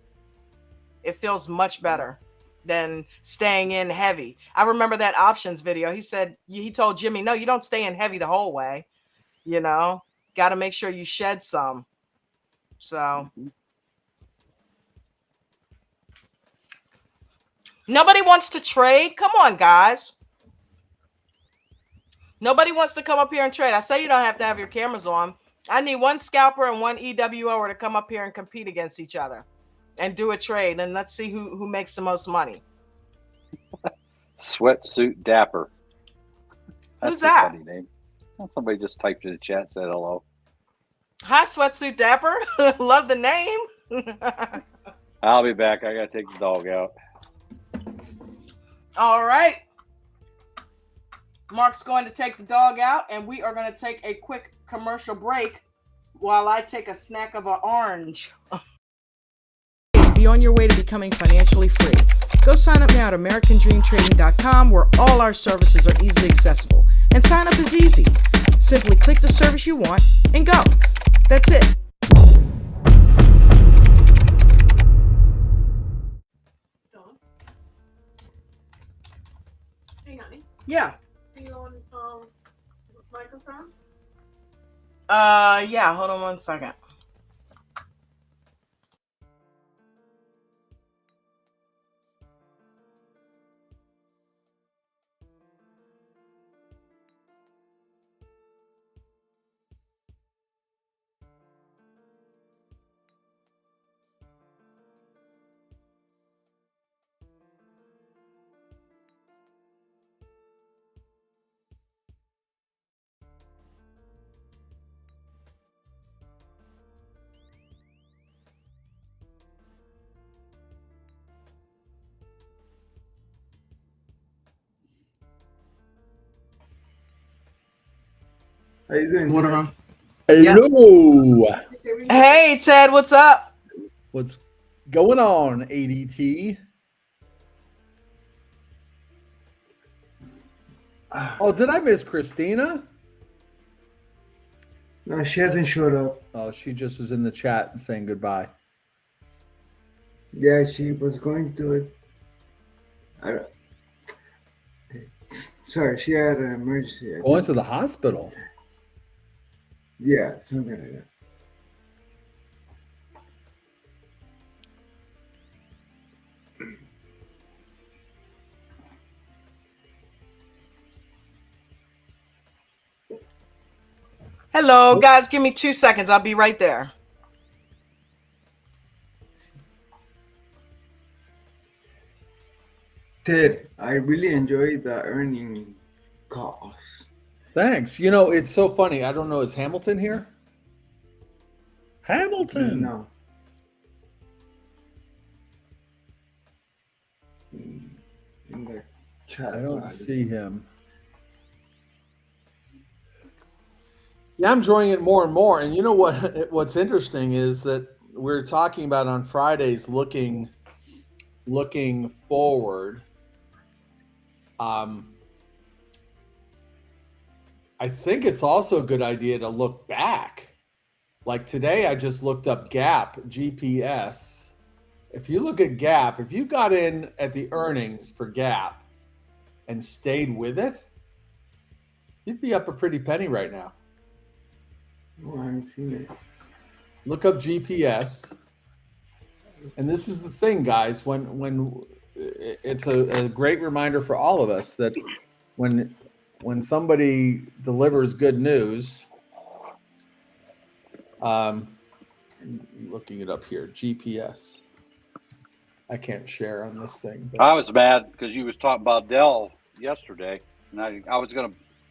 It feels much better than staying in heavy. I remember that options video. He told Jimmy, no, you don't stay in heavy the whole way. Got to make sure you shed some. So nobody wants to trade. Come on, guys. Nobody wants to come up here and trade. I say you don't have to have your cameras on. I need one scalper and one EWOer to come up here and compete against each other and do a trade. And let's see who makes the most money. Sweatsuit Dapper. Who's That's a that? funny name. Well, somebody just typed in the chat and said hello. Hi, Sweatsuit Dapper. Love the name. I'll be back. I got to take the dog out. All right. Mark's going to take the dog out, and we are going to take a quick commercial break. while I take a snack of an orange. Be on your way to becoming financially free. Go sign up now at AmericanDreamTrading.com, where all our services are easily accessible. And sign up is easy. Simply click the service you want and go. That's it. Hey, honey, Yeah. are you on microphone? Yeah, hold on one second. How you doing? What are Hello. Hey, Ted, what's up? What's going on, ADT? Oh, did I miss Christina? No, she hasn't showed up. Oh, she just was in the chat and saying goodbye. Yeah, she was going to it. Sorry, she had an emergency. I Going think. to the hospital. Yeah, something like that. Hello, guys. Give me 2 seconds. I'll be right there. Ted, I really enjoyed the earning calls. Thanks. You know, it's so funny. I don't know. Is Hamilton here? Hamilton. No. In the chat. I don't pod. see him. Yeah, I'm enjoying it more and more. And you know what? What's interesting is that we're talking about on Fridays looking forward. I think it's also a good idea to look back. Like today, I just looked up Gap GPS. If you look at Gap, if you got in at the earnings for Gap and stayed with it, you'd be up a pretty penny right now. Oh, I haven't seen it. Look up GPS. And this is the thing, guys, when it's a great reminder for all of us that when somebody delivers good news, looking it up here, GPS. I can't share on this thing. But I was mad because you was talking about Dell yesterday, and I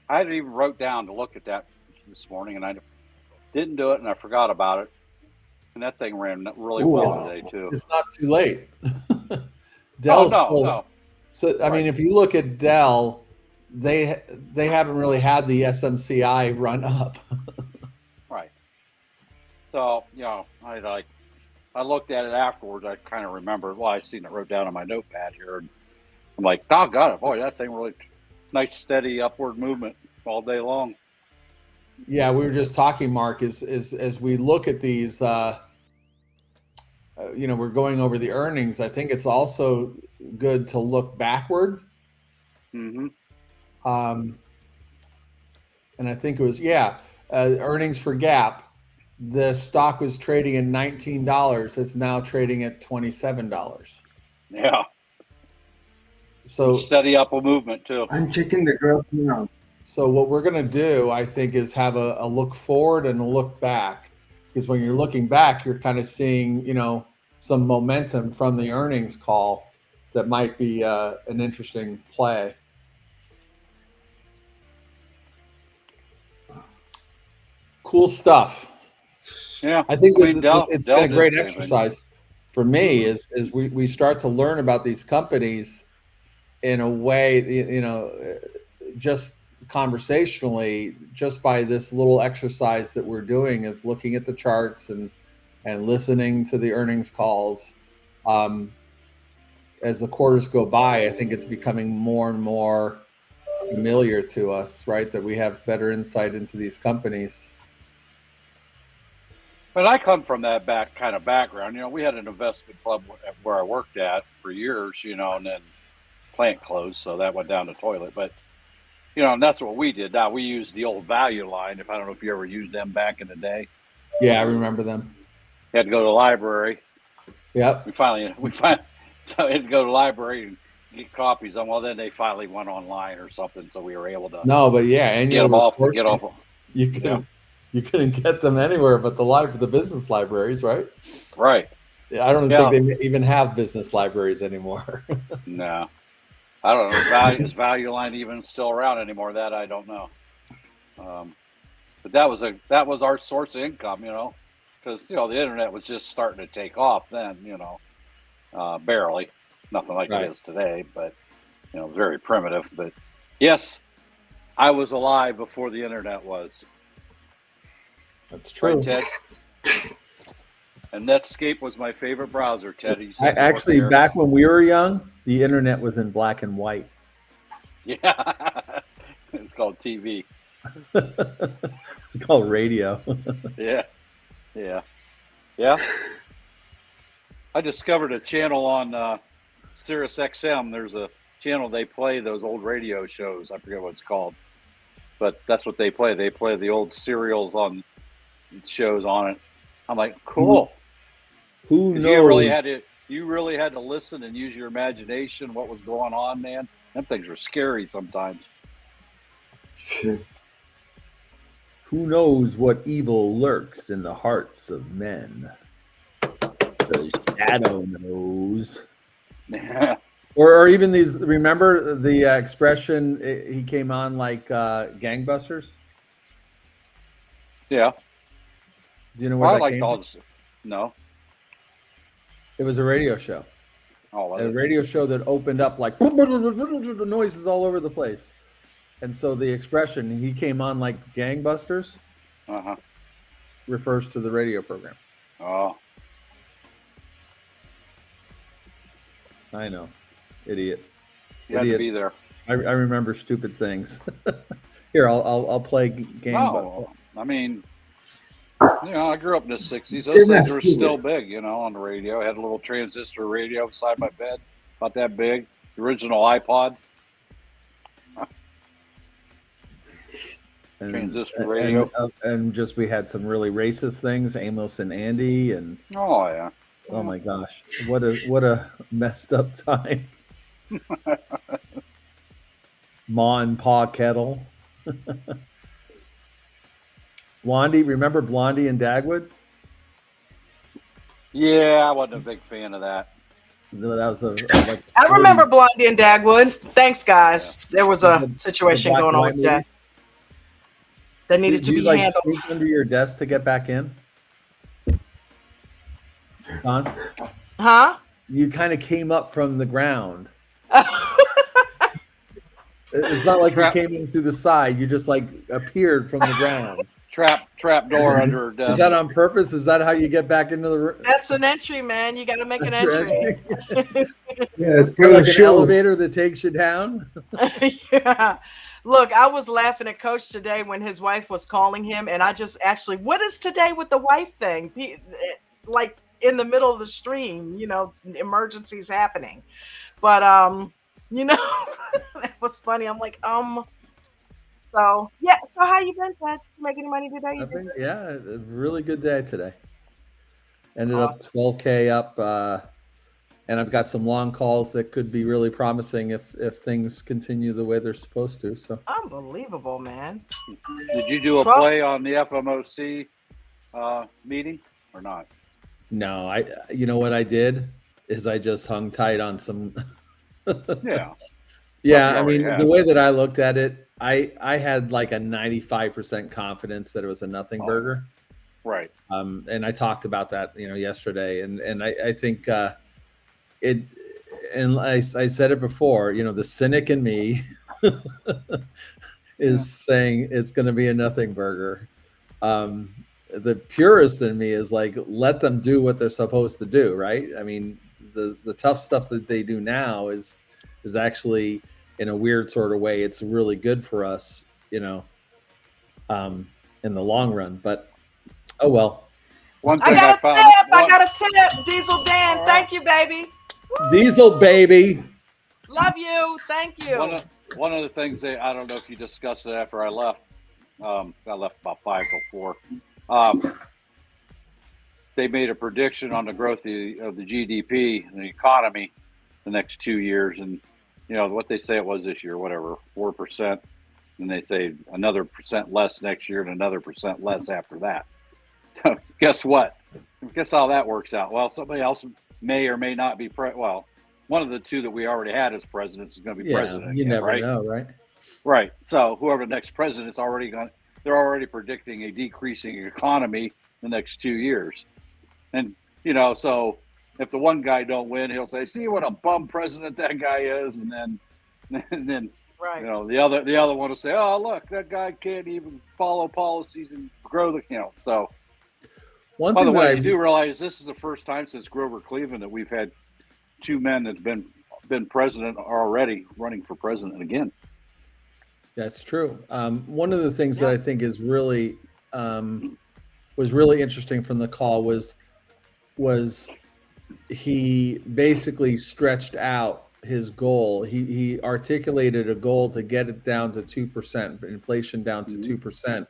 hadn't even wrote down to look at that this morning, and I didn't do it, and I forgot about it. And that thing ran really well today too. It's not too late. Dell's no. So I mean, if you look at Dell, they haven't really had the SMCI run up. Right. So I looked at it afterwards. I kind of remembered. Well, I seen it wrote down on my notepad here, and I'm like, oh, got it. Boy, that thing really nice, steady upward movement all day long. Yeah, we were just talking, Mark, is as we look at these, we're going over the earnings. I think it's also good to look backward. Mm-hmm. And I think it was, earnings for Gap. The stock was trading at $19. It's now trading at $27. Yeah. So steady upward movement too. I'm checking the growth now. So what we're going to do, I think, is have a look forward and a look back. Because when you're looking back, you're kind of seeing, some momentum from the earnings call that might be an interesting play. Cool stuff. Yeah, I think it's Dell been a great did exercise for me is we start to learn about these companies in a way, just conversationally just by this little exercise that we're doing of looking at the charts and listening to the earnings calls. As the quarters go by, I think it's becoming more and more familiar to us, right? That we have better insight into these companies. But I come from that kind of background. We had an investment club where I worked at for years, and then plant closed, so that went down the toilet. But and that's what we did. Now we used the old value line. I don't know if you ever used them back in the day. Yeah, I remember them. You had to go to the library. Yep. We finally so had to go to the library and get copies. And well, then they finally went online or something, so we were able to. No, but yeah, and get them off. You couldn't get them anywhere but the business libraries, right? Right. I don't think they even have business libraries anymore. No. I don't know. Is Value Line even still around anymore? That I don't know. But that was our source of income, because the internet was just starting to take off then, barely, nothing like Right. it is today, but very primitive. But yes, I was alive before the internet was. That's true. Right, Ted? And Netscape was my favorite browser, Ted. Actually, back when we were young, the internet was in black and white. Yeah. It's called TV. It's called radio. Yeah. I discovered a channel on Sirius XM. There's a channel they play those old radio shows. I forget what it's called, but that's what they play. They play the old serials on shows on it. I'm like, cool. Who knows? You really had to listen and use your imagination. What was going on, man? Them things were scary sometimes. Who knows what evil lurks in the hearts of men? The shadow knows. Or even these. Remember the expression? He came on like gangbusters. Yeah. Do you know where that came from? No. It was a radio show. A radio show that opened up like noises all over the place. And so the expression, he came on like gangbusters, refers to the radio program. Oh. I know. Idiot. You had to be there. I remember stupid things. Here, I'll play game. No, I mean, I grew up in the 60s. Those things were still big, on the radio. I had a little transistor radio beside my bed, about that big. The original iPod. Transistor radio. And just we had some really racist things, Amos and Andy, and oh yeah. Oh my gosh, what a messed up time. Ma and Pa Kettle. Blondie, remember Blondie and Dagwood? Yeah, I wasn't a big fan of that. That was I remember Blondie and Dagwood. Thanks, guys. There was a situation going on with that. That needed to be handled. Sneak under your desk to get back in? Don? Huh? You kind of came up from the ground. It's not like you came in through the side. You just like appeared from the ground. Trap door under her desk. Is that on purpose? Is that how you get back into the room? That's an entry, man. You got to make an entry. Yeah, it's part of the show. An elevator that takes you down. Yeah. Look, I was laughing at Coach today when his wife was calling him, and I just actually, what is today with the wife thing? Like in the middle of the stream, emergencies happening. But that was funny. I'm like, So yeah. So how you been, Ted? You make any money today? Yeah, a really good day today. Ended up 12K up, and I've got some long calls that could be really promising if things continue the way they're supposed to. So unbelievable, man. Did you do a play on the FMOC meeting or not? No, you know what I did is I just hung tight on some. Yeah. Yeah, I mean, the way that I looked at it, I had like a 95% confidence that it was a nothing burger. Right. And I talked about that, yesterday, and I think it, and I said it before, the cynic in me is saying it's going to be a nothing burger. The purist in me is like, let them do what they're supposed to do, right? I mean, the tough stuff that they do now is actually, in a weird sort of way, it's really good for us, in the long run. But oh well. One I thing got I a found. tip. I got a tip. Diesel Dan, All right. thank you, baby. Woo! Diesel baby. Love you. Thank you. One of the things I don't know if you discussed it after I left. I left about 5 till 4. They made a prediction on the growth of the GDP and the economy the next 2 years, and what they say it was this year, whatever, 4%, and they say another percent less next year and another percent less after that. So guess what? Guess how that works out? Well, somebody else may or may not be one of the two that we already had as president is going to be president. You again, never right? know, right? Right. So whoever the next president is they're already predicting a decreasing economy the next 2 years. And, so if the one guy don't win, he'll say, see what a bum president that guy is. And then, Right. the other one will say, oh, look, that guy can't even follow policies and grow the, so. One By thing the way, that you do realize this is the first time since Grover Cleveland that we've had 2 men that's been president already running for president again. That's true. One of the things that I think is really was really interesting from the call was he basically stretched out his goal. He articulated a goal to get it down to 2%, inflation down to 2%,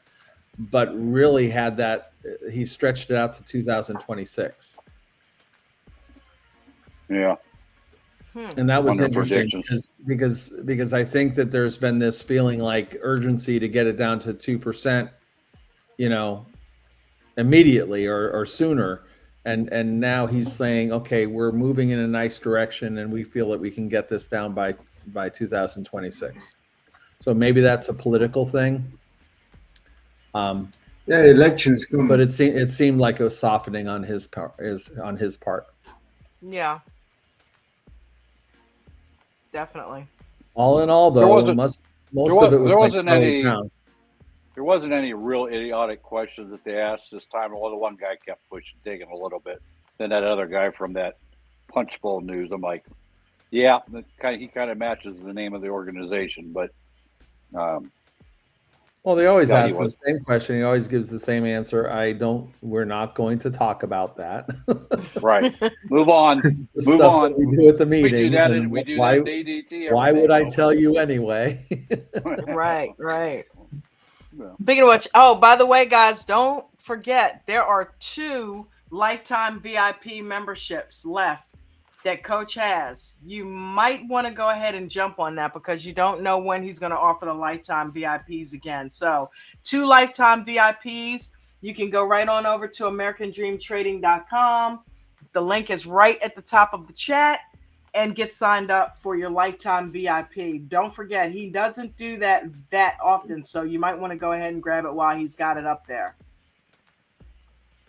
but really had that he stretched it out to 2026. Yeah. And that was Wonder interesting because I think that there's been this feeling like urgency to get it down to 2%, immediately or sooner. And now he's saying, okay, we're moving in a nice direction and we feel that we can get this down by 2026. So maybe that's a political thing. Yeah, elections coming. But it seemed like a softening on his part. Yeah. Definitely. All in all, though, most of it was there wasn't any real idiotic questions that they asked this time. Well, the one guy kept digging a little bit. Then that other guy from that Punch Bowl News, I'm like, yeah, he kind of matches the name of the organization, but. Well, they always ask the same question. He always gives the same answer. We're not going to talk about that. Right. Move on. Move on. We do at the meetings. We do that in ADT. Why would I tell you anyway? Right. Speaking of which, by the way, guys, don't forget there are 2 lifetime VIP memberships left that Coach has. You might want to go ahead and jump on that because you don't know when he's going to offer the lifetime VIPs again. So 2 lifetime VIPs, you can go right on over to AmericanDreamTrading.com. The link is right at the top of the chat and get signed up for your lifetime VIP. Don't forget, he doesn't do that often. So you might want to go ahead and grab it while he's got it up there.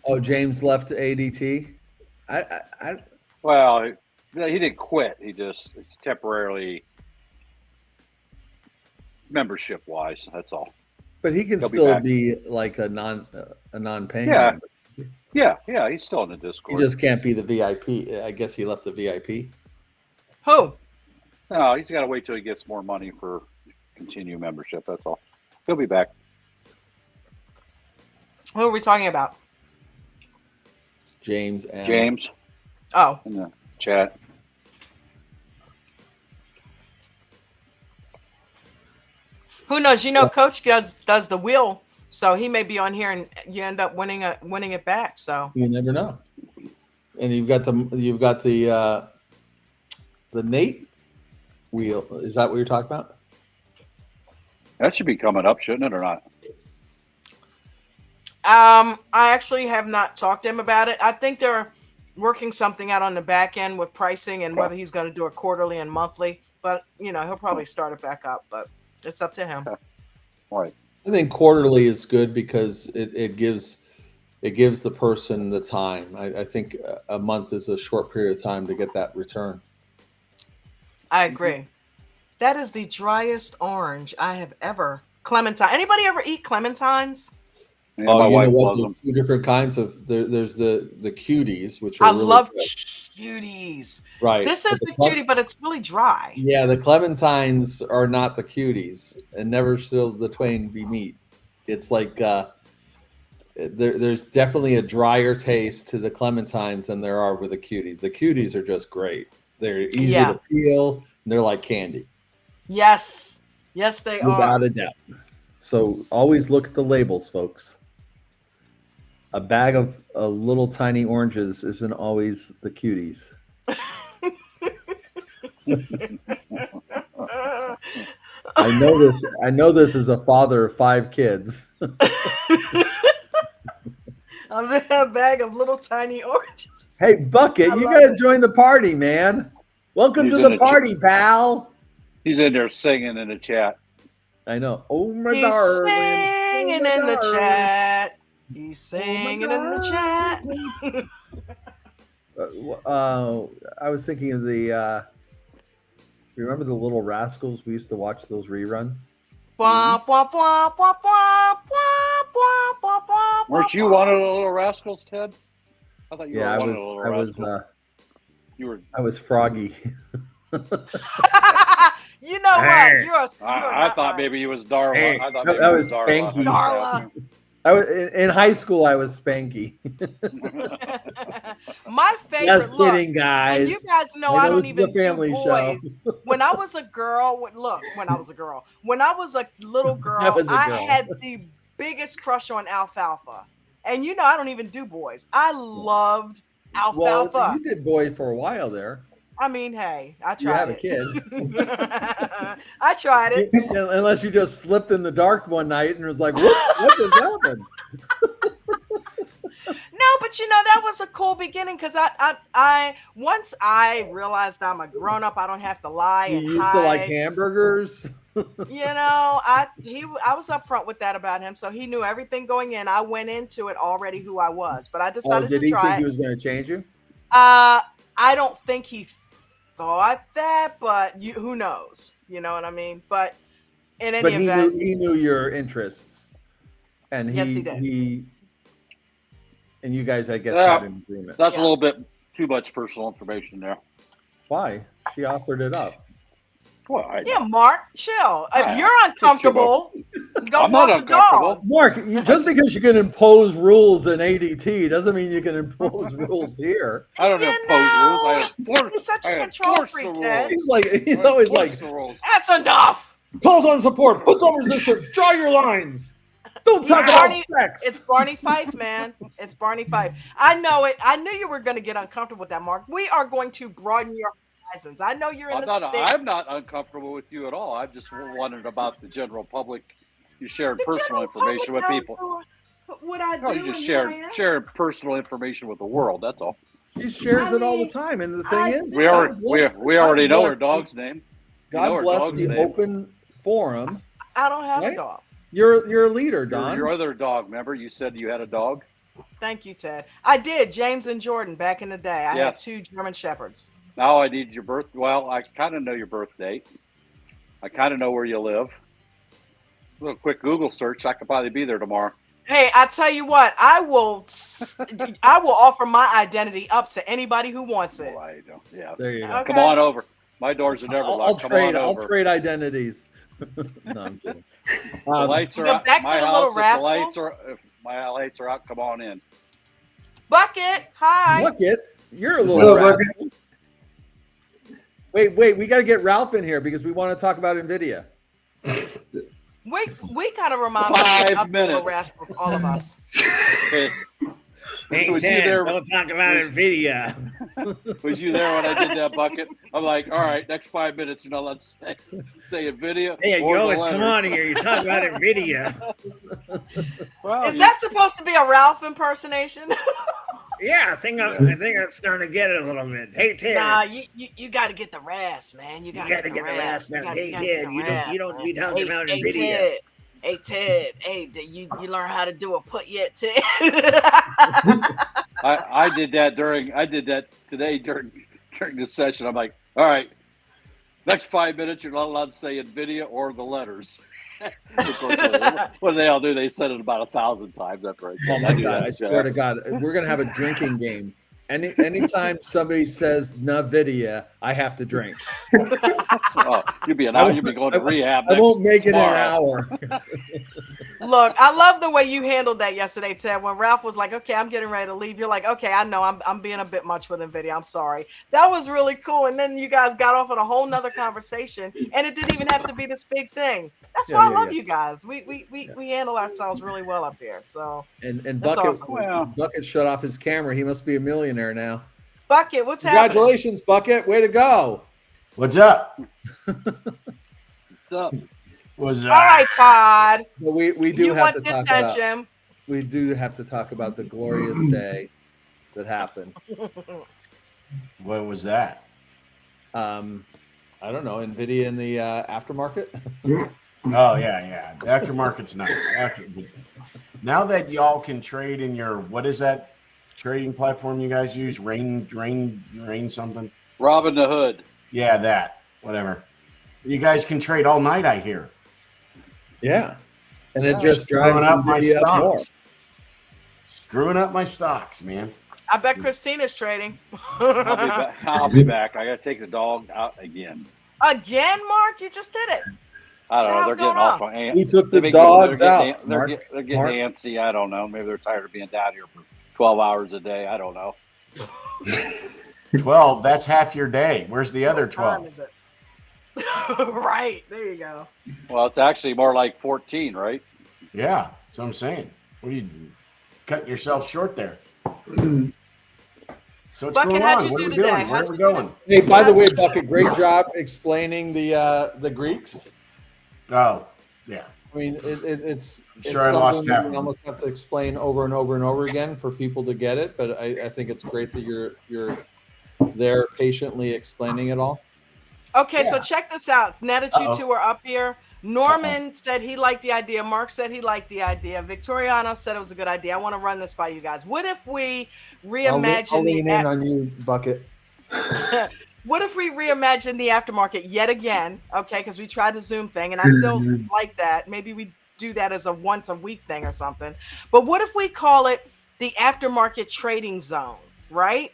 Oh, James left ADT. Well, he didn't quit. It's temporarily membership wise. That's all. But he can still be like a non-paying. Yeah. member. Yeah. He's still in the Discord. He just can't be the VIP. I guess he left the VIP. Who? No, he's got to wait till he gets more money for continued membership. That's all. He'll be back. Who are we talking about? James. Oh. In the chat. Who knows? Coach does the wheel, so he may be on here and you end up winning it back. So you never know. And you've got the Nate wheel. Is that what you're talking about? That should be coming up, shouldn't it, or not? I actually have not talked to him about it. I think they're working something out on the back end with pricing and whether he's going to do it quarterly and monthly. But he'll probably start it back up. But it's up to him. Right. I think quarterly is good because it gives the person the time. I think a month is a short period of time to get that return. I agree. That is the driest orange I have ever clementine. Anybody ever eat clementines? Yeah, Oh, my you know wife what? loves There's them. two different kinds of. There's the cuties, which are I really love good. cuties. Right. This But is the cutie, but it's really dry. yeah, the clementines are not the cuties, and never shall the twain be meet. It's like there's definitely a drier taste to the clementines than there are with the cuties. The cuties are just great. They're easy Yeah. to peel, and they're like candy, Yes. Yes, they without are. a doubt. So always look at the labels, folks. A bag of little tiny oranges isn't always the cuties. I know this. I know this as a father of 5 kids. I'm in a bag of little tiny oranges. Hey, Bucket, I you love gotta it. join the party, man. Welcome He's to in the the party, pal. He's in there singing in the chat. I know. Oh my He's darling. Oh singing my in the darling. chat. He's Oh my singing in the chat. I was thinking of the. Remember the Little Rascals? We used to watch those reruns. Wah, wah, wah, wah, wah, wah, wah, wah, wah, Weren't you wah. one of the Little Rascals, Ted? I thought you Yeah, were I one was. of the Little I was. Rascals. You were. I was Froggy. You know what? You're I not thought right. maybe he was Darla. Hey, I thought that maybe he was was Darla. Spanky. Darla. I was in high school. I was Spanky. My favorite Just look. kidding, guys. And you guys know I I know don't this is even a family do show. boys. When I was a girl, when I was a little girl, That was a I girl. had the biggest crush on Alfalfa. And you know, I don't even do boys. I loved Well, Alfalfa. you did boy for a while there. I mean, hey, I You have tried a it. kid. I tried it. Unless you just slipped in the dark one night and was like, whoops, what just happened? No, but you know, that was a cool beginning because I once I realized I'm a grown up, I don't have to lie You and used to like hide. hamburgers. You know, I was upfront with that about him, so he knew everything going in. I went into it already who I was, but I Oh, decided did to he try think he it. was going to change you? I don't think he thought that, but who knows? You know what I mean? But in any But he event, knew your interests, and yes, he did. And you guys, I guess, Yeah, got an agreement. that's Yeah. a little bit too much personal information there. Why? She offered it up. Well, I Yeah, Mark, chill. If Ah, you're uncomfortable, go I'm not walk the uncomfortable. dog. Mark, just because you can impose rules in ADT doesn't mean you can impose rules here. I don't You impose rules. I know, enforce. he's such a I control enforce the freak, rules. Ted. He's I always enforce like, the rules. That's enough. calls on support, puts on resistance, draw your lines. Don't He's talk about Barney. sex. It's Barney Fife, man. It's Barney Fife. I know it. I knew you were going to get uncomfortable with that, Mark. We are going to broaden your horizons. I know you're in the States. I'm not uncomfortable with you at all. I'm just wondering about the general public. You shared The personal general public information with knows people. what I No, do. you just and who I am. sharing personal information with the world. That's all. She shares I it all the mean, time, and the I thing is, We do. already know her dog's name. We know God her bless dog's the name. open forum. I don't have Right? a dog. You're a leader, Don. Your other dog. Remember, you said you had a dog. Thank you, Ted. I did. James and Jordan back in the day. I had Yes. 2 German Shepherds. Now I need your birth. Well, I kind of know your birth date. I kind of know where you live. A little quick Google search. I could probably be there tomorrow. Hey, I tell you what, I will offer my identity up to anybody who wants it. Well, I don't. Yeah. There you go. Okay. Come on over. My doors are never I'll locked. Come on I'll over. trade identities. No, I'm kidding. The lights Go are out. back to My the house. Little If my lights are out, come on in. Bucket, hi. Bucket, you're a So, little Bucket, rascal. Wait, we got to get Ralph in here because we want to talk about NVIDIA. We kind of remind 5 of minutes. Little Rascals, all of us. hey, Was you Ted, there? don't talk about NVIDIA. Was you there when I did that, Bucket? I'm like, all right, next 5 minutes, you're not allowed to say a video. Hey, or you the always come on letters. here. You talk about NVIDIA. Well, Is that supposed to be a Ralph impersonation? Yeah, I think I'm starting to get it a little bit. Hey, Ted. Nah, you got to get the rasp, man. You got to get the rasp. You Now, gotta hey, get Ted, the you rasp, don't man. be talking about NVIDIA. Ted. Hey, Ted. Hey, you learn how to do a put yet, Ted? I did that today during the session. I'm like, all right, next 5 minutes, you're not allowed to say NVIDIA or the letters. Of course, what they all do, they said it about 1,000 times after I Oh said my do God! that, I swear to God, we're gonna have a drinking game. Anytime somebody says "Nvidia," I have to drink. Oh, you'll be going to rehab I won't make it an tomorrow. hour. Look, I love the way you handled that yesterday, Ted. When Ralph was like, "Okay, I'm getting ready to leave," you're like, "Okay, I know I'm being a bit much with Nvidia. I'm sorry." That was really cool. And then you guys got off on a whole nother conversation, and it didn't even have to be this big thing. That's why I love you guys. We handle ourselves really well up here. So And that's Bucket awesome. Well, Bucket shut off his camera. He must be a millionaire now. Bucket, what's happening? Congratulations, Bucket! Way to go! What's up? what's up? Was All right, Todd. But we do You have want to the talk about attention. we do have to talk about the glorious day that happened. what was that? I don't know, Nvidia in the aftermarket. Oh yeah. The aftermarket's nice. Now that y'all can trade in your what is that trading platform you guys use? Rain something. Robin the Hood. Yeah, that. Whatever. You guys can trade all night, I hear. Yeah, and it just Screwing drives up my Nvidia up more. stocks. Screwing up my stocks, man. I bet Christina's trading. I'll be back. I got to take the dog out again. Again, Mark? You just did it. I don't know. What's They're getting going off on. We took the dogs out. They're Mark, getting Mark. antsy. I don't know. Maybe they're tired of being down here for 12 hours a day. I don't know. 12, that's half your day. Where's the other What time 12? is it? Right. There you go. Well, it's actually more like 14, right? Yeah, that's what I'm saying. What are you cutting yourself short there? So what's Bucket, going how'd on? you What are do we today? doing? Where How'd are we you do going? Hey, by the way, Bucket, great job explaining the Greeks. Oh, yeah. I mean, it's Sure, I lost something half that of you them. almost have to explain over and over and over again for people to get it. But I think it's great that you're there patiently explaining it all. Okay, so Yeah. check this out. Now that you Uh-oh. two are up here, Norman said he liked the idea. Mark said he liked the idea. Victoriano said it was a good idea. I want to run this by you guys. What if we I'll reimagine lean in on you, Bucket. What if we reimagine the aftermarket yet again? Okay, because we tried the Zoom thing and I still like that. Maybe we do that as a once a week thing or something. But what if we call it the aftermarket trading zone, right?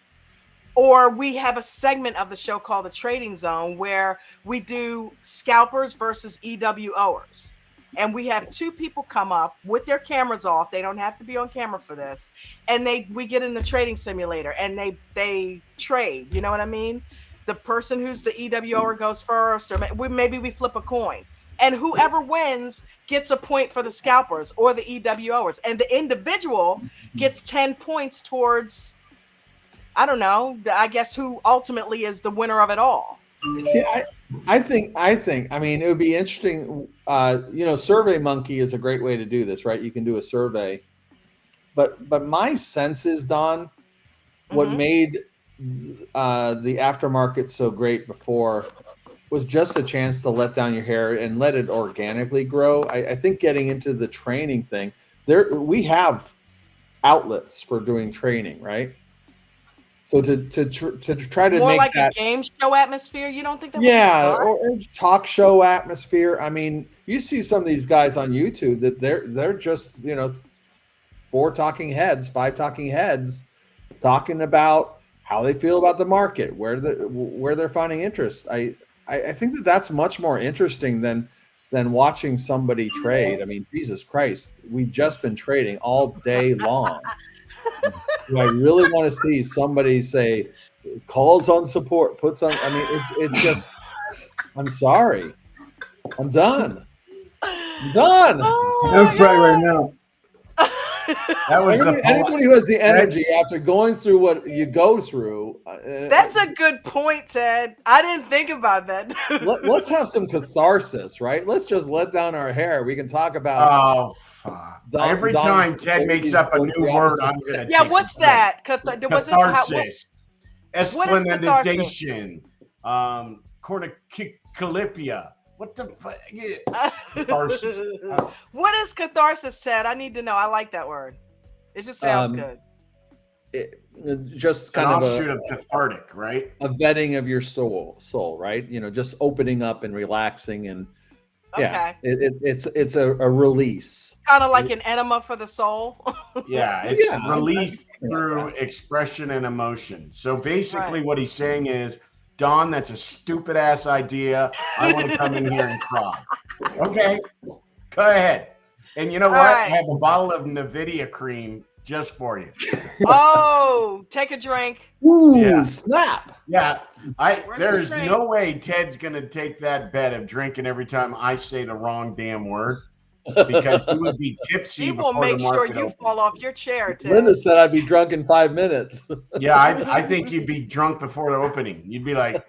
Or we have a segment of the show called the Trading Zone where we do scalpers versus EWOers. And we have two people come up with their cameras off. They don't have to be on camera for this. And we get in the trading simulator and they trade. You know what I mean? The person who's the EWOer goes first, or maybe we flip a coin. And whoever wins gets a point for the scalpers or the EWOers. And the individual gets 10 points towards, I don't know, I guess who ultimately is the winner of it all. See, I think, I mean, it would be interesting. Survey Monkey is a great way to do this, right? You can do a survey, but my sense is, Don, what made the aftermarket so great before was just a chance to let down your hair and let it organically grow. I think getting into the training thing, we have outlets for doing training, right? So to try to more make like that a game show atmosphere, you don't think that yeah, would be fun? or talk show atmosphere. I mean, you see some of these guys on YouTube that they're just 4 talking heads, 5 talking heads, talking about how they feel about the market, where they're finding interest. I think that's much more interesting than watching somebody trade. I mean, Jesus Christ, we've just been trading all day long. Do I really want to see somebody say calls on support, puts on? I mean, it's just. I'm sorry. I'm done. I'm done. I'm fried right now. That was Anybody who has the energy after going through what you go through. That's a good point, Ted. I didn't think about that. Let's have some catharsis, right? Let's just let down our hair. We can talk about. Oh, fuck. Every time Ted makes up a new word, I'm going to Yeah, what's that? Catharsis. What is Esplanadization. Cornucopia. What the fuck? Catharsis. What is catharsis, Ted? I need to know. I like that word. It just sounds good. Just An kind of offshoot of cathartic, right? a vetting of your soul, right? Just opening up and relaxing and Yeah, Okay. it's a release. Kind of like an enema for the soul. Yeah, it's Yeah, release something like through that. expression and emotion. So basically, Right. what he's saying is, Don, that's a stupid ass idea. I want to come in here and cry. Okay, go ahead. And you know All what? I right. have a bottle of Nvidia cream just for you. Oh, take a drink. Ooh, Yeah. snap! Yeah, Where's the there's drink? no way Ted's gonna take that bet of drinking every time I say the wrong damn word because he would be tipsy He will before the make sure market you opened. fall off your chair, Ted. Linda said I'd be drunk in 5 minutes. Yeah, I think you'd be drunk before the opening. You'd be like,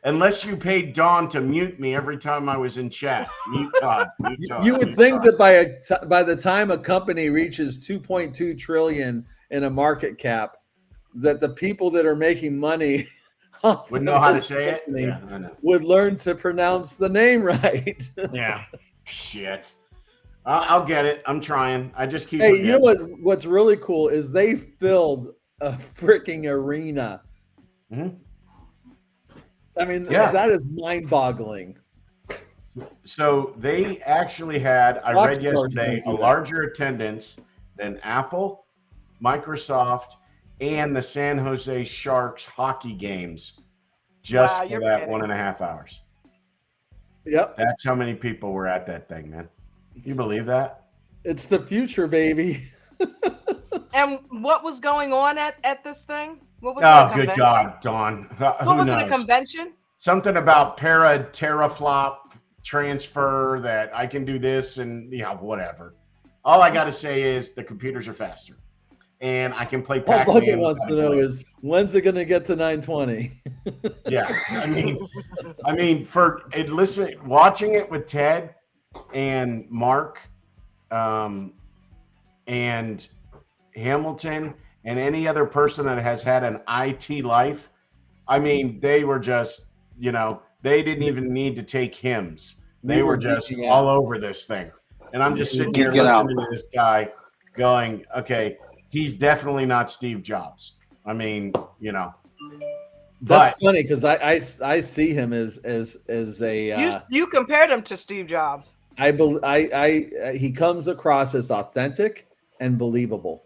unless you paid Dawn to mute me every time I was in chat. Mute Todd. Mute Todd. You would mute think Todd. that by the time a company reaches 2.2 trillion in a market cap, that the people that are making money off Would of know how to this say it. company Yeah, I know. would learn to pronounce the name right. Yeah. Shit. I'll get it. I'm trying. I just keep. Hey, you know forgetting. what's really cool is they filled a freaking arena. Mhm. I mean, Yeah. that is mind-boggling. So they actually had, I Rockstar's read yesterday, gonna a do that. larger attendance than Apple, Microsoft, and the San Jose Sharks hockey games just Wow, for you're that kidding. 1.5 hours. Yep, That's how many people were at that thing, man. You believe that? it's the future, baby. And what was going on at this thing? What was it? Oh, A good convention? God, Dawn. What Who was it? A knows? convention? Something about teraflop transfer that I can do this and whatever. All I got to say is the computers are faster, and I can play All Pac-Man. Bucket wants to know is when's it going to get to 920? Yeah, I mean, listen, watching it with Ted and Mark, and Hamilton, and any other person that has had an IT life. I mean, they were just, they didn't even need to take hymns. They were just geeking all out. over this thing. And I'm just sitting here Geeking out. listening to this guy going, okay, he's definitely not Steve Jobs. I mean, That's but funny because I see him as a You compared him to Steve Jobs. he comes across as authentic and believable.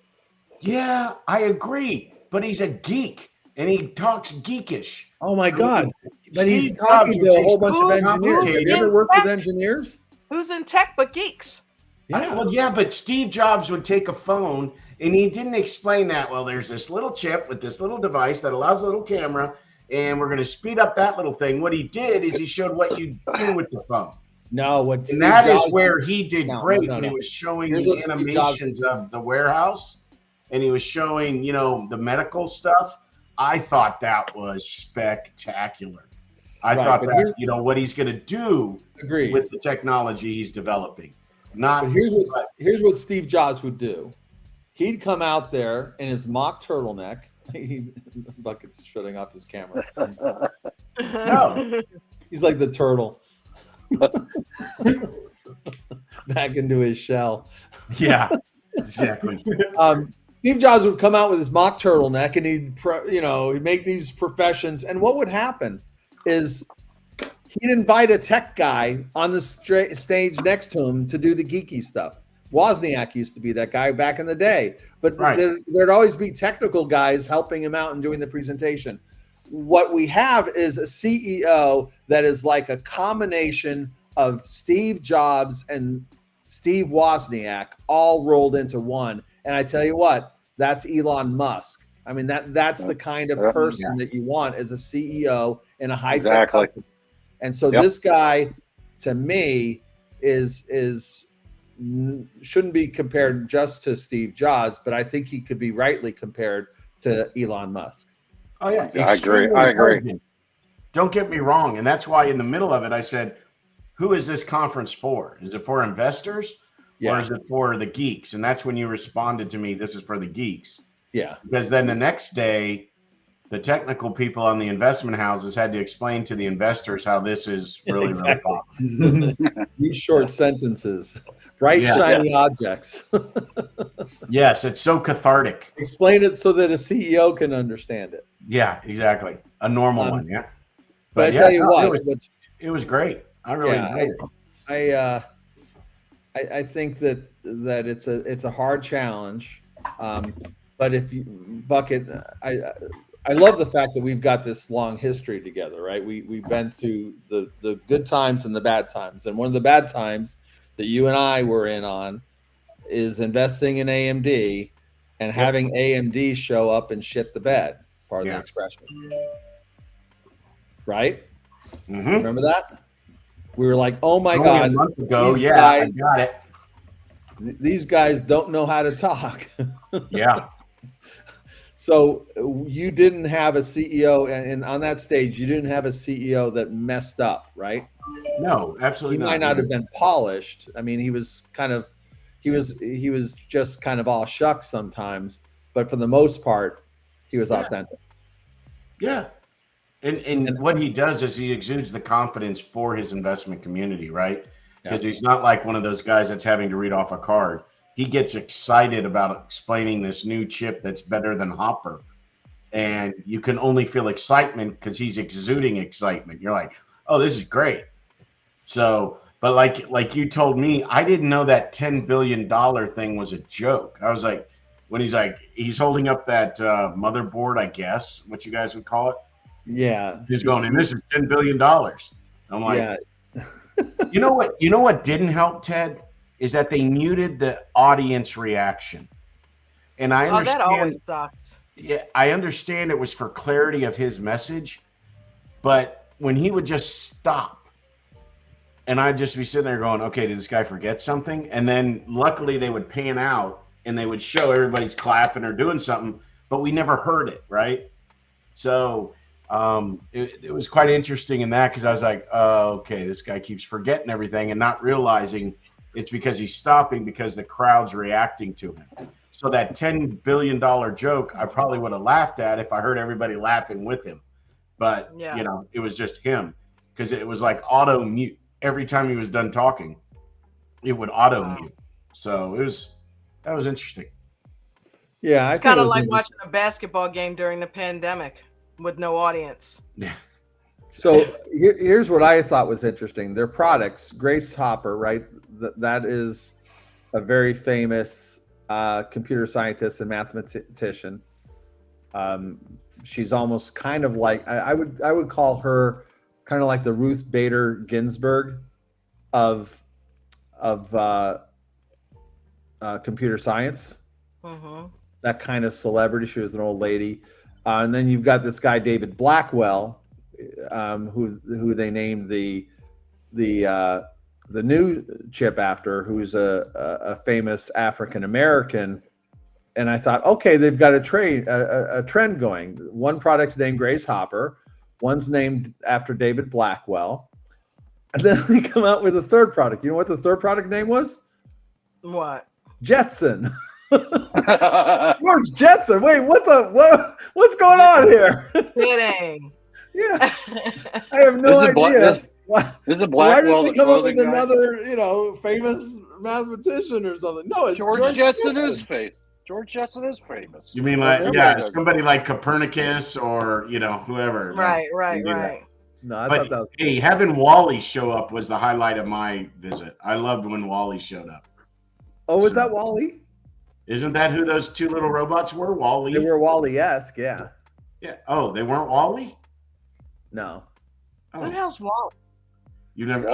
yeah, I agree. But he's a geek and he talks geekish. Oh my God! But Steve he's talking Jobs to a would whole take bunch of Who's- engineers. who's Have you ever in worked with tech? engineers? Who's in tech but geeks? Yeah. Well, but Steve Jobs would take a phone and he didn't explain that. Well, there's this little chip with this little device that allows a little camera, and we're going to speed up that little thing. What he did is he showed what you do with the phone. No, what And Steve that is Jobs where did- he did No, great no, when no. he was showing Here's the what Steve Jobs- animations of the warehouse and he was showing, the medical stuff. I thought that was spectacular. I Right, thought but that, what he's going to do Agreed. with the technology he's developing. Not But here's what Steve Jobs would do. He'd come out there in his mock turtleneck. Bucket's shutting off his camera. No. He's like the turtle. Back into his shell. Yeah, exactly. Steve Jobs would come out with his mock turtleneck and he'd make these professions. And what would happen is he'd invite a tech guy on the stage next to him to do the geeky stuff. Wozniak used to be that guy back in the day, but Right. there'd always be technical guys helping him out and doing the presentation. What we have is a CEO that is like a combination of Steve Jobs and Steve Wozniak all rolled into one. And I tell you what, that's Elon Musk. I mean, that's the kind of person that you want as a CEO in a high-tech company. And so this guy, to me, shouldn't be compared just to Steve Jobs, but I think he could be rightly compared to Elon Musk. Oh yeah, I agree. I agree. Don't get me wrong, and that's why in the middle of it I said, "Who is this conference for? Is it for investors, or is it for the geeks?" And that's when you responded to me, "This is for the geeks." Yeah, because then the next day, the technical people on the investment houses had to explain to the investors how this is really really popular. Use short sentences, bright shiny objects. Yes, it's so cathartic. Explain it so that a CEO can understand it. Yeah, exactly. A normal one, yeah. But I tell you what, it was great. I really Yeah, do. I think that it's a hard challenge, but if you Bucket, I love the fact that we've got this long history together, right? We've been through the good times and the bad times, and one of the bad times that you and I were in on is investing in AMD and having AMD show up and shit the bed. Pardon the Yeah. expression. Right? Mm-hmm. Remember that? We were like, "Oh my Only God, a month ago, these yeah, guys, I got it. these guys don't know how to talk." Yeah. So you didn't have a CEO, and on that stage, you didn't have a CEO that messed up, right? No, He absolutely might not have been polished. I mean, he was just kind of all shucks sometimes, but for the most part, he was authentic. Yeah. And what he does is he exudes the confidence for his investment community, right? Because he's not like one of those guys that's having to read off a card. He gets excited about explaining this new chip that's better than Hopper. And you can only feel excitement because he's exuding excitement. You're like, oh, this is great. So, but like you told me, I didn't know that $10 billion thing was a joke. I was like, when he's holding up that motherboard, I guess, what you guys would call it. Yeah. He's going, and this is $10 billion. I'm like, Yeah. you know what? You know what didn't help, Ted, is that they muted the audience reaction. And I Oh, that understand. always sucks. Yeah, I understand it was for clarity of his message, but when he would just stop, and I'd just be sitting there going, "Okay, did this guy forget something?" And then luckily they would pan out and they would show everybody's clapping or doing something, but we never heard it, right? So it was quite interesting in that because I was like, oh, okay, this guy keeps forgetting everything and not realizing it's because he's stopping because the crowd's reacting to him. So that $10 billion joke, I probably would have laughed at if I heard everybody laughing with him. But, you know, it was just him because it was like auto mute. Every time he was done talking, it would auto mute. So that was interesting. Yeah, it's kind of like watching a basketball game during the pandemic with no audience. Yeah. So here's what I thought was interesting. Their products, Grace Hopper, right? That is a very famous computer scientist and mathematician. She's almost kind of like I would call her kind of like the Ruth Bader Ginsburg of computer science. Mm-hmm. That kind of celebrity. She was an old lady. And then you've got this guy, David Blackwell, who they named the new chip after, who's a famous African American. And I thought, okay, they've got a trend going. One product's named Grace Hopper, one's named after David Blackwell, and then they come out with a third product. You know what the third product name was? What? Jetson. George Jetson. Wait, what's going on here? Kidding. Yeah, I have no idea. Why did they come up with another, famous mathematician or something? No, it's George Jetson is famous. George Jetson is famous. You mean like somebody like Copernicus or whoever? Right. No, I thought that was. Hey, having Wally show up was the highlight of my visit. I loved when Wally showed up. Oh, was that Wally? Isn't that who those two little robots were? Wally. They were Wally-esque, yeah. Yeah. Oh, they weren't Wally? No. Oh. What the hell's Wally? You never.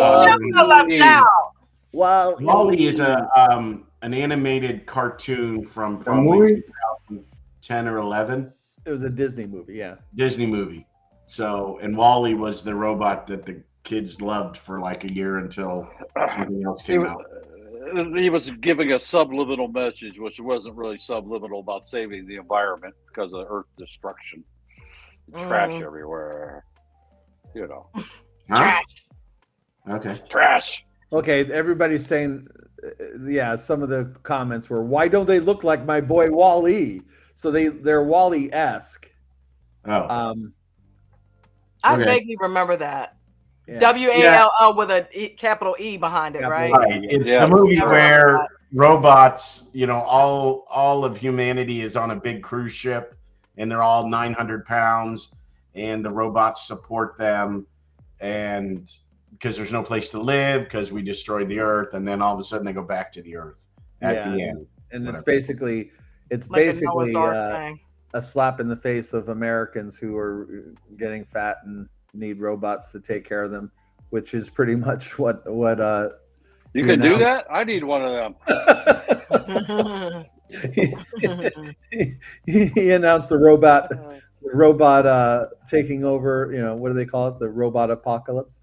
Wally is an animated cartoon from probably 2010 or 11. It was a Disney movie, yeah. Disney movie. So, and Wally was the robot that the kids loved for like a year until something else came out. He was giving a subliminal message, which wasn't really subliminal, about saving the environment because of Earth destruction. Trash everywhere. Trash. Okay. Trash. Okay, everybody's saying, some of the comments were, why don't they look like my boy Wall-E? So they're Wall-E-esque. Oh. I vaguely remember that. Yeah. WALL with a capital E behind it, right? Right. It's the movie where robots, all of humanity is on a big cruise ship and they're all 900 pounds and the robots support them and because there's no place to live because we destroyed the earth, and then all of a sudden they go back to the earth at the end. And it's Whatever. basically Like a Noah's Ark thing. a slap in the face of Americans who are getting fat and need robots to take care of them, which is pretty much what You he can do announced. that? I need one of them. He announced the robot taking over. You know, what do they call it? The robot apocalypse.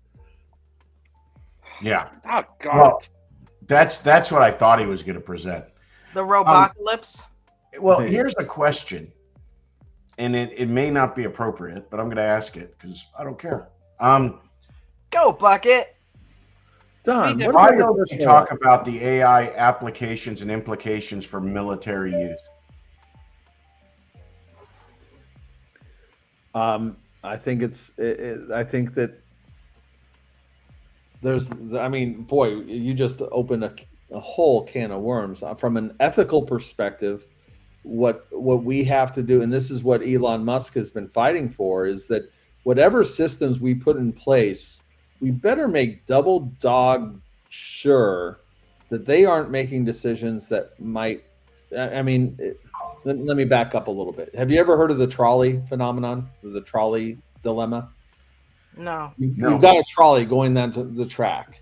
Yeah. Oh God. Well, that's what I thought he was going to present. The Robocalypse. Well, here's a question, and it may not be appropriate, but I'm going to ask it because I don't care. Go Bucket. Don, Be what Why about the don't we personal talk life? about the AI applications and implications for military use? I think I think that I mean, boy, you just opened a whole can of worms. From an ethical perspective, what we have to do, and this is what Elon Musk has been fighting for, is that whatever systems we put in place, we better make double dog sure that they aren't making decisions that might. I mean, let me back up a little bit. Have you ever heard of the trolley phenomenon, the trolley dilemma? No. You've got a trolley going down to the track.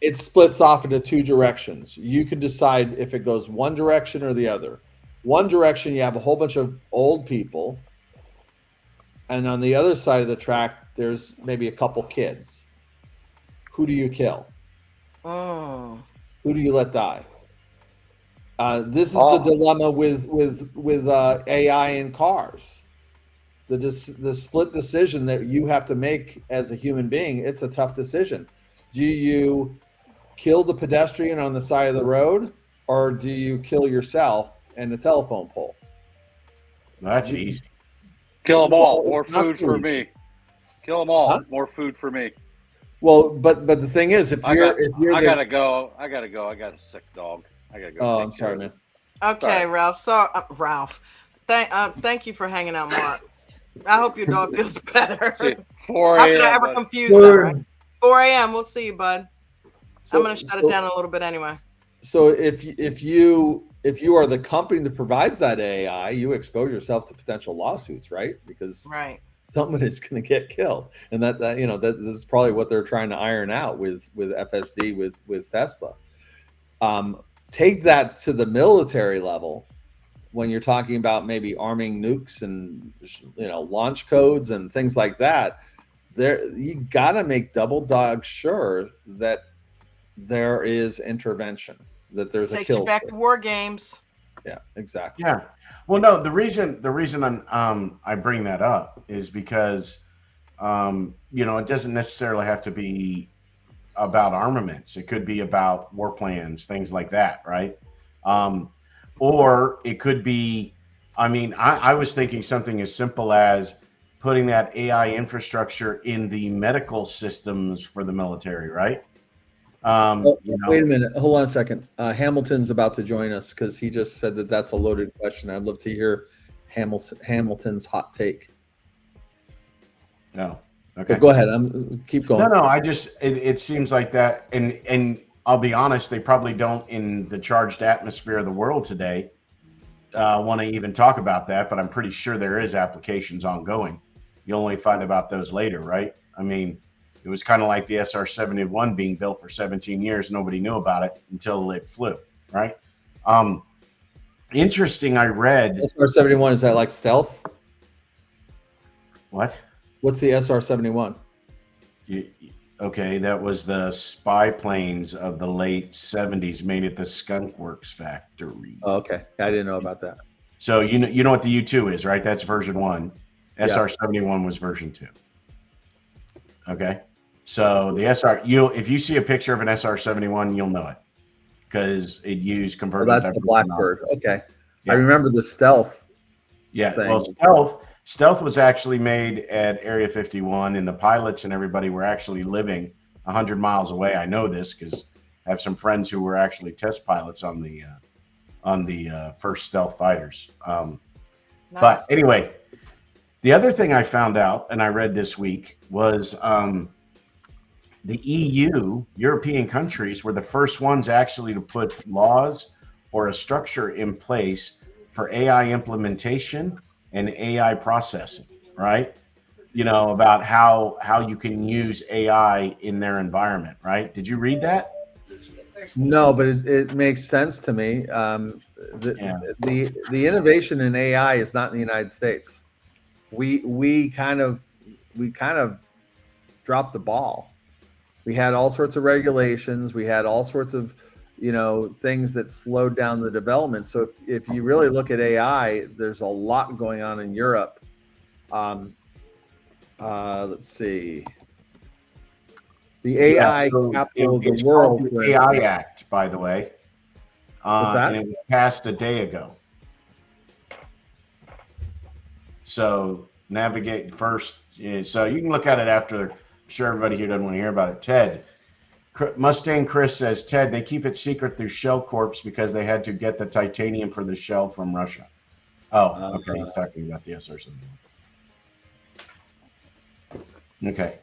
It splits off into two directions. You can decide if it goes one direction or the other. One direction, you have a whole bunch of old people, and on the other side of the track, there's maybe a couple kids. Who do you kill? Oh. Who do you let die? This is the dilemma with AI in cars. The split decision that you have to make as a human being, it's a tough decision. Do you kill the pedestrian on the side of the road, or do you kill yourself and the telephone pole? That's easy. Kill them all. Well, More it's not food so for easy. me. Kill them all. Huh? More food for me. Well, but the thing is, if I you're gotta go. I got a sick dog. I gotta go. Oh, take I'm care sorry, of man. it. Okay, Sorry. Ralph. So, Ralph. Thank you for hanging out, Mark. I hope your dog feels better. See, 4 How could I a.m. ever bud. confuse them, right? 4 a.m. We'll see you, bud. I'm gonna shut it down a little bit anyway. So if you are the company that provides that AI, you expose yourself to potential lawsuits, right? Because Right. someone is going to get killed, and that this is probably what they're trying to iron out with FSD with Tesla. Take that to the military level when you're talking about maybe arming nukes and launch codes and things like that. There, you got to make double dog sure that there is intervention, that there's a Takes kill you back switch. to war games. Yeah, exactly. Yeah. Well, no, the reason I bring that up is because it doesn't necessarily have to be about armaments. It could be about war plans, things like that, right? Or it could be, I was thinking something as simple as putting that AI infrastructure in the medical systems for the military, right? Wait a minute. Hold on a second. Hamilton's about to join us because he just said that that's a loaded question. I'd love to hear Hamilton's hot take. No. Okay. But go ahead. Keep going. No. It seems like that, and I'll be honest, they probably don't, in the charged atmosphere of the world today, want to even talk about that. But I'm pretty sure there is applications ongoing. You'll only find about those later, right? I mean, it was kind of like the SR-71 being built for 17 years. Nobody knew about it until it flew, right? Interesting. I read SR-71, is that like stealth? What? What's the SR-71? Okay, that was the spy planes of the late 70s made at the Skunk Works factory. Oh, okay. I didn't know about that. So you know what the U-2 is, right? That's version 1. SR-71 was version 2. Okay. So the if you see a picture of an SR-71, you'll know it because it used convergent. Well, that's the Blackbird. Okay. Yeah. I remember the stealth. Yeah. thing. Well, stealth was actually made at Area 51, and the pilots and everybody were actually living 100 miles away. I know this because I have some friends who were actually test pilots on the first stealth fighters. Nice. But anyway, the other thing I found out and I read this week was the EU, European countries, were the first ones actually to put laws or a structure in place for AI implementation and AI processing, right? You know, about how you can use AI in their environment, right? Did you read that? No, but it makes sense to me. Yeah. The innovation in AI is not in the United States. We kind of dropped the ball. We had all sorts of regulations. We had all sorts of things that slowed down the development. So if you really look at AI, there's a lot going on in Europe. Let's see. The AI so capital of the it's called world, the for AI instance. Act, by the way. What's that? And it was passed a day ago. So navigate first. So you can look at it after. I'm sure everybody here doesn't want to hear about it. Ted, Mustang Chris says, Ted, they keep it secret through Shell Corps because they had to get the titanium for the shell from Russia. Oh, okay. He's talking about the SR-71. Okay.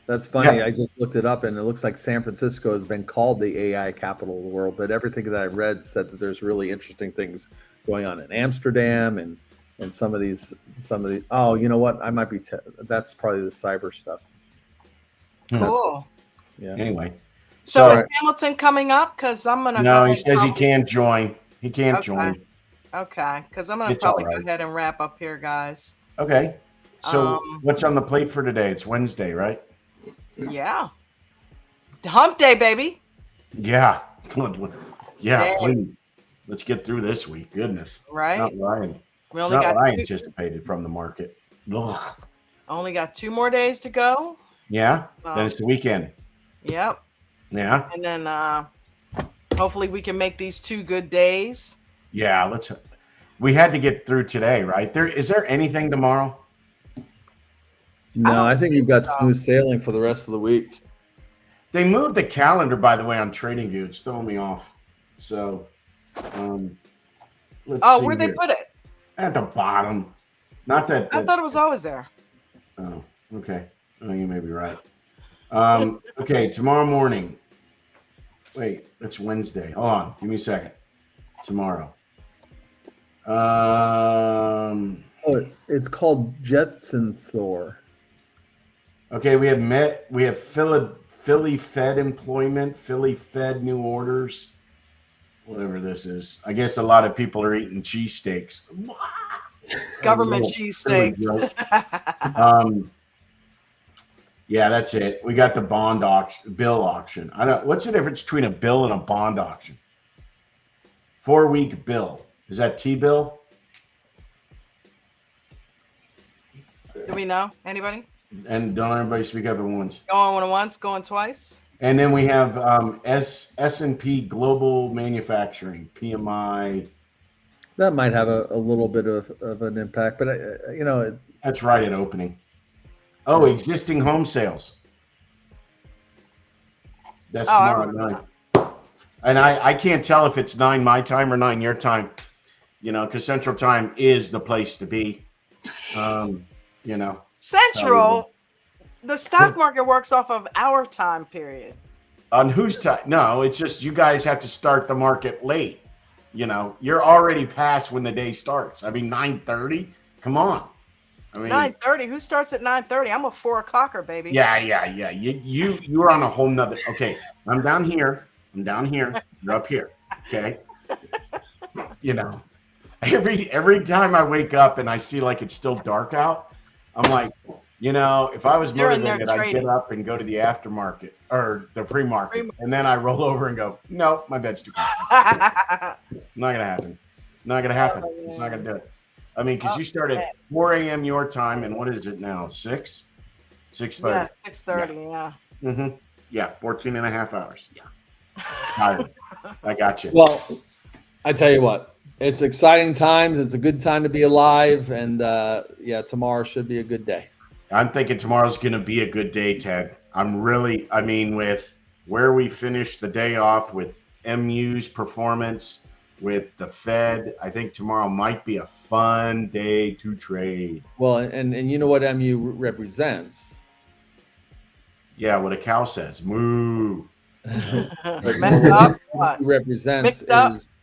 That's funny. Yeah. I just looked it up, and it looks like San Francisco has been called the AI capital of the world. But everything that I read said that there's really interesting things going on in Amsterdam and some of these. Oh, you know what? I might be. That's probably the cyber stuff. Cool. Yeah. Anyway. So is Hamilton coming up? Because I'm gonna. No, he says he can't join. He can't Okay. join. Okay, because I'm gonna It's probably all right. go ahead and wrap up here, guys. Okay. So what's on the plate for today? It's Wednesday, right? Yeah. Hump day, baby. Yeah. Yeah, Dang. please. Let's get through this week. Goodness. Right. It's We not only got what I two, anticipated from the market. Ugh. only got 2 more days to go. Yeah. Then it's the weekend. Yep. Yeah. And then hopefully we can make these 2 good days. Yeah. We had to get through today, right? Is there anything tomorrow? No, I think you've got smooth sailing for the rest of the week. They moved the calendar, by the way, on TradingView. It's throwing me off. So, let's see where'd they here. put it? At the bottom. Not that. I thought it was always there. Oh, okay. Oh, you may be right. Okay, tomorrow morning. Wait, that's Wednesday. Hold on. Give me a second. Tomorrow. It's called Jetson Thor. Okay, we have Philly Fed employment, Philly Fed new orders, whatever this is. I guess a lot of people are eating cheesesteaks. Government cheesesteaks. Yeah, that's it. We got the bill auction. What's the difference between a bill and a bond auction? 4-week bill. Is that T-bill? Do we know? Anybody? And don't everybody speak up at once. Going once, going twice. And then we have S&P Global Manufacturing, PMI. That might have a little bit of an impact, but that's right at opening. Oh, existing home sales. That's tomorrow at 9. And I can't tell if it's 9 my time or 9 your time, because Central Time is the place to be. Central, the stock market works off of our time period. On whose time? No, it's just you guys have to start the market late. You're already past when the day starts. I mean, 9:30. Come on. I mean, 9:30. Who starts at 9:30? I'm a 4 o'clocker, baby. Yeah. You are on a whole nother. Okay, I'm down here. You're up here. Okay. Every time I wake up and I see like it's still dark out, I'm like, if I was motivated, I'd get up and go to the aftermarket or the pre-market, and then I roll over and go, no, my bed's too cold. Not gonna happen. It's not gonna do it. I mean, because you start at 4 a.m. your time, and what is it now? 6:30. Yeah, 6:30. Yeah. Mm-hmm. Yeah, 14 and a half hours. Yeah. Tired. I got you. Well, I tell you what, it's exciting times. It's a good time to be alive, and tomorrow should be a good day. I'm thinking tomorrow's going to be a good day, Ted. With where we finished the day off with MU's performance, with the Fed, I think tomorrow might be a fun day to trade. Well, and you know what MU represents? Yeah, what a cow says. Moo. But Messed what up. it What? represents Mixed up. is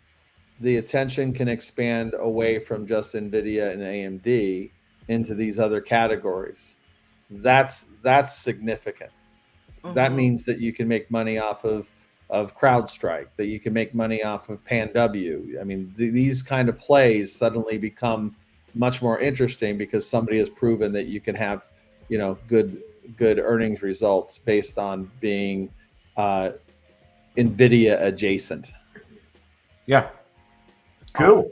the attention can expand away from just NVIDIA and AMD into these other categories. That's significant. That Mhm. means that you can make money off of CrowdStrike, that you can make money off of PanW. I mean, these kind of plays suddenly become much more interesting because somebody has proven that you can have, you know, good earnings results based on being NVIDIA adjacent. Yeah. Cool. Awesome.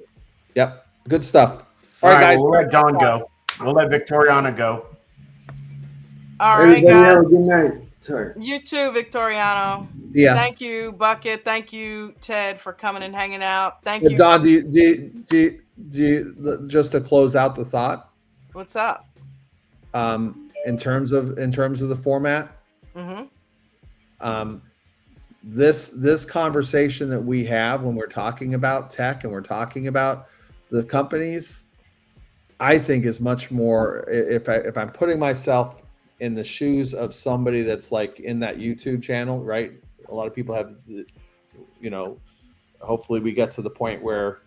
Yep, good stuff. All right, guys. well, we'll let Dawn go. We'll let Victoriana go. All right, Everybody guys. have a good night. Sorry. You too, Victoriano. Yeah. Thank you, Bucket. Thank you, Ted, for coming and hanging out. Thank you. Don, do you just to close out the thought? What's up? In terms of the format, Mm-hmm. this conversation that we have when we're talking about tech and we're talking about the companies, I think is much more, if I'm putting myself in the shoes of somebody that's like in that YouTube channel, right? A lot of people have, you know, hopefully we get to the point where,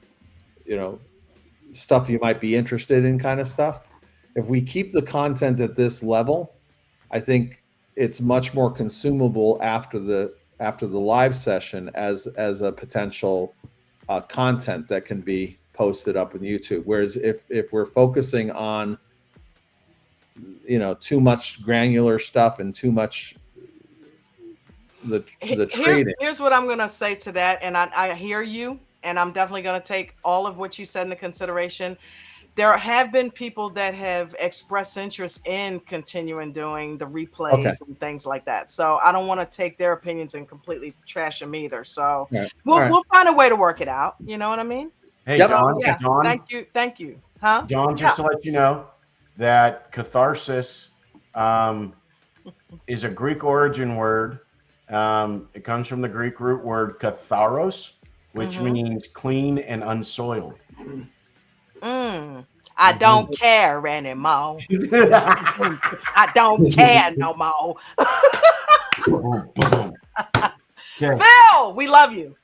you know, stuff you might be interested in kind of stuff. If we keep the content at this level, I think it's much more consumable after the live session as a potential content that can be posted up on YouTube. Whereas if we're focusing on, you know, too much granular stuff and too much the trading. Here's what I'm gonna say to that, and I hear you, and I'm definitely gonna take all of what you said into consideration. There have been people that have expressed interest in continuing doing the replays Okay. and things like that. So I don't want to take their opinions and completely trash them either. So Right. we'll find a way to work it out. You know what I mean? Hey, Yep. Dawn. Yeah. Dawn. Thank you. Huh? Dawn, just to let you know that catharsis is a Greek origin word. It comes from the Greek root word katharos, which means clean and unsoiled. I don't care anymore. I don't care no more. Phil, we love you.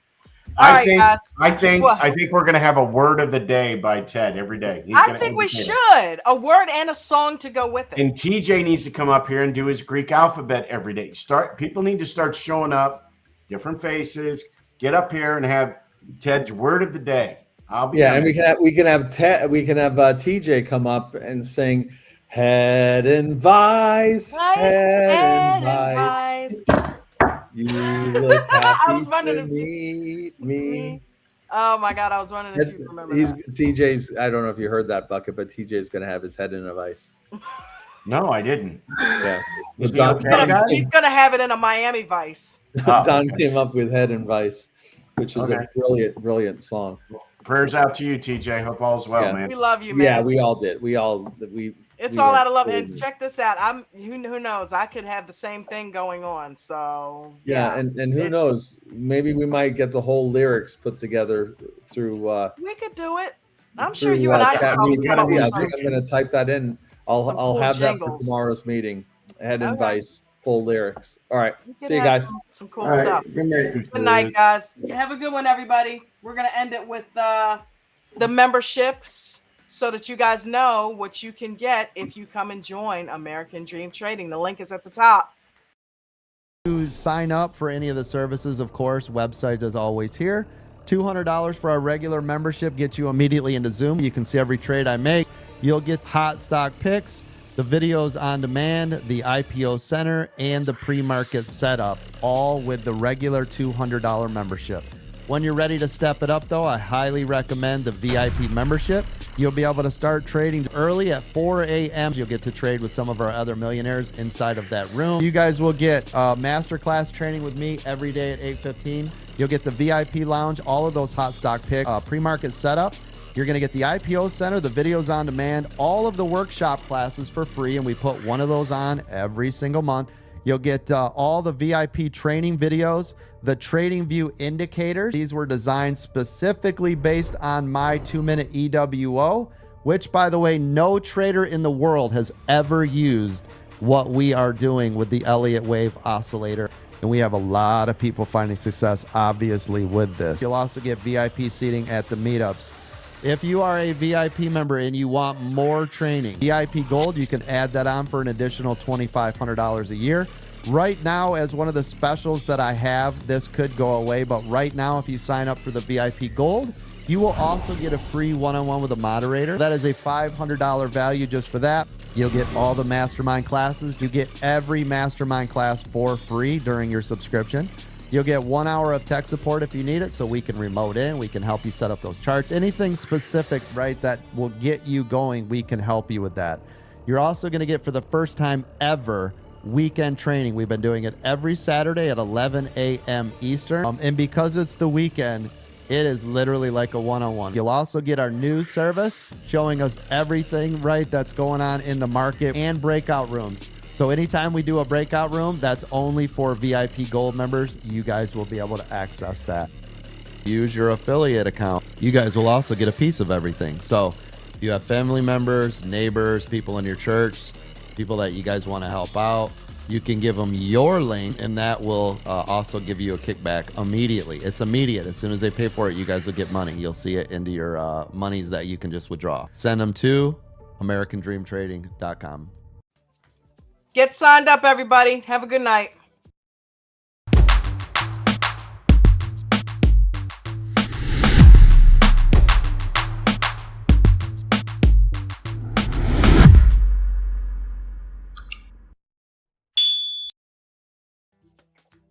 All right, guys. I think we're gonna have a word of the day by Ted every day. I think we should. A word and a song to go with it. And TJ needs to come up here and do his Greek alphabet every day. People need to start showing up, different faces. Get up here and have Ted's word of the day. I'll be and we can have TJ come up and sing Head and Vice, Head and Vice. You look happy to meet me. Oh my God, I was wondering if you remember that. TJ's, I don't know if you heard that, Bucket, but TJ's going to have his head in a vice. No, I didn't. Yeah. He's going to have it in a Miami Vice. Don came up with Head and Vice, which is a brilliant song. Prayers out to you, TJ. Hope all's well, man. We love you, man. Yeah, we all did. It's all out of love. And check this out. Who knows? I could have the same thing going on. So and who knows? Maybe we might get the whole lyrics put together through. We could do it. I'm sure you and I can. I think I'm going to type that in. I'll have that for tomorrow's meeting. Head and Vice, full lyrics. All right. See you guys. Some cool stuff. Good night. Good night, guys. Have a good one, everybody. We're going to end it with the memberships so that you guys know what you can get if you come and join American Dream Trading. The link is at the top. To sign up for any of the services, of course, website is always here. $200 for our regular membership gets you immediately into Zoom. You can see every trade I make. You'll get hot stock picks, the videos on demand, the IPO center, and the pre-market setup, all with the regular $200 membership. When you're ready to step it up, though, I highly recommend the VIP membership. You'll be able to start trading early at 4 a.m. You'll get to trade with some of our other millionaires inside of that room. You guys will get masterclass training with me every day at 8:15. You'll get the VIP lounge, all of those hot stock picks, pre-market setup. You're going to get the IPO center, the videos on demand, all of the workshop classes for free, and we put one of those on every single month. You'll get all the VIP training videos, the Trading View indicators. These were designed specifically based on my 2-minute EWO, which, by the way, no trader in the world has ever used what we are doing with the Elliott Wave oscillator. And we have a lot of people finding success, obviously, with this. You'll also get VIP seating at the meetups. If you are a VIP member and you want more training, VIP Gold, you can add that on for an additional $2,500 a year. Right now, as one of the specials that I have, this could go away, but right now, if you sign up for the VIP Gold, you will also get a free one-on-one with a moderator. That is a $500 value just for that. You'll get all the mastermind classes. You get every mastermind class for free during your subscription. You'll get 1 hour of tech support if you need it, so we can remote in. We can help you set up those charts. Anything specific, right, that will get you going, we can help you with that. You're also going to get, for the first time ever, weekend training. We've been doing it every Saturday at 11 a.m. Eastern. And because it's the weekend, it is literally like a one-on-one. You'll also get our news service showing us everything, right, that's going on in the market, and breakout rooms. So anytime we do a breakout room, that's only for VIP Gold members. You guys will be able to access that. Use your affiliate account. You guys will also get a piece of everything. So if you have family members, neighbors, people in your church, people that you guys want to help out, you can give them your link, and that will also give you a kickback immediately. It's immediate. As soon as they pay for it, you guys will get money. You'll see it into your monies that you can just withdraw. Send them to AmericanDreamTrading.com. Get signed up, everybody. Have a good night.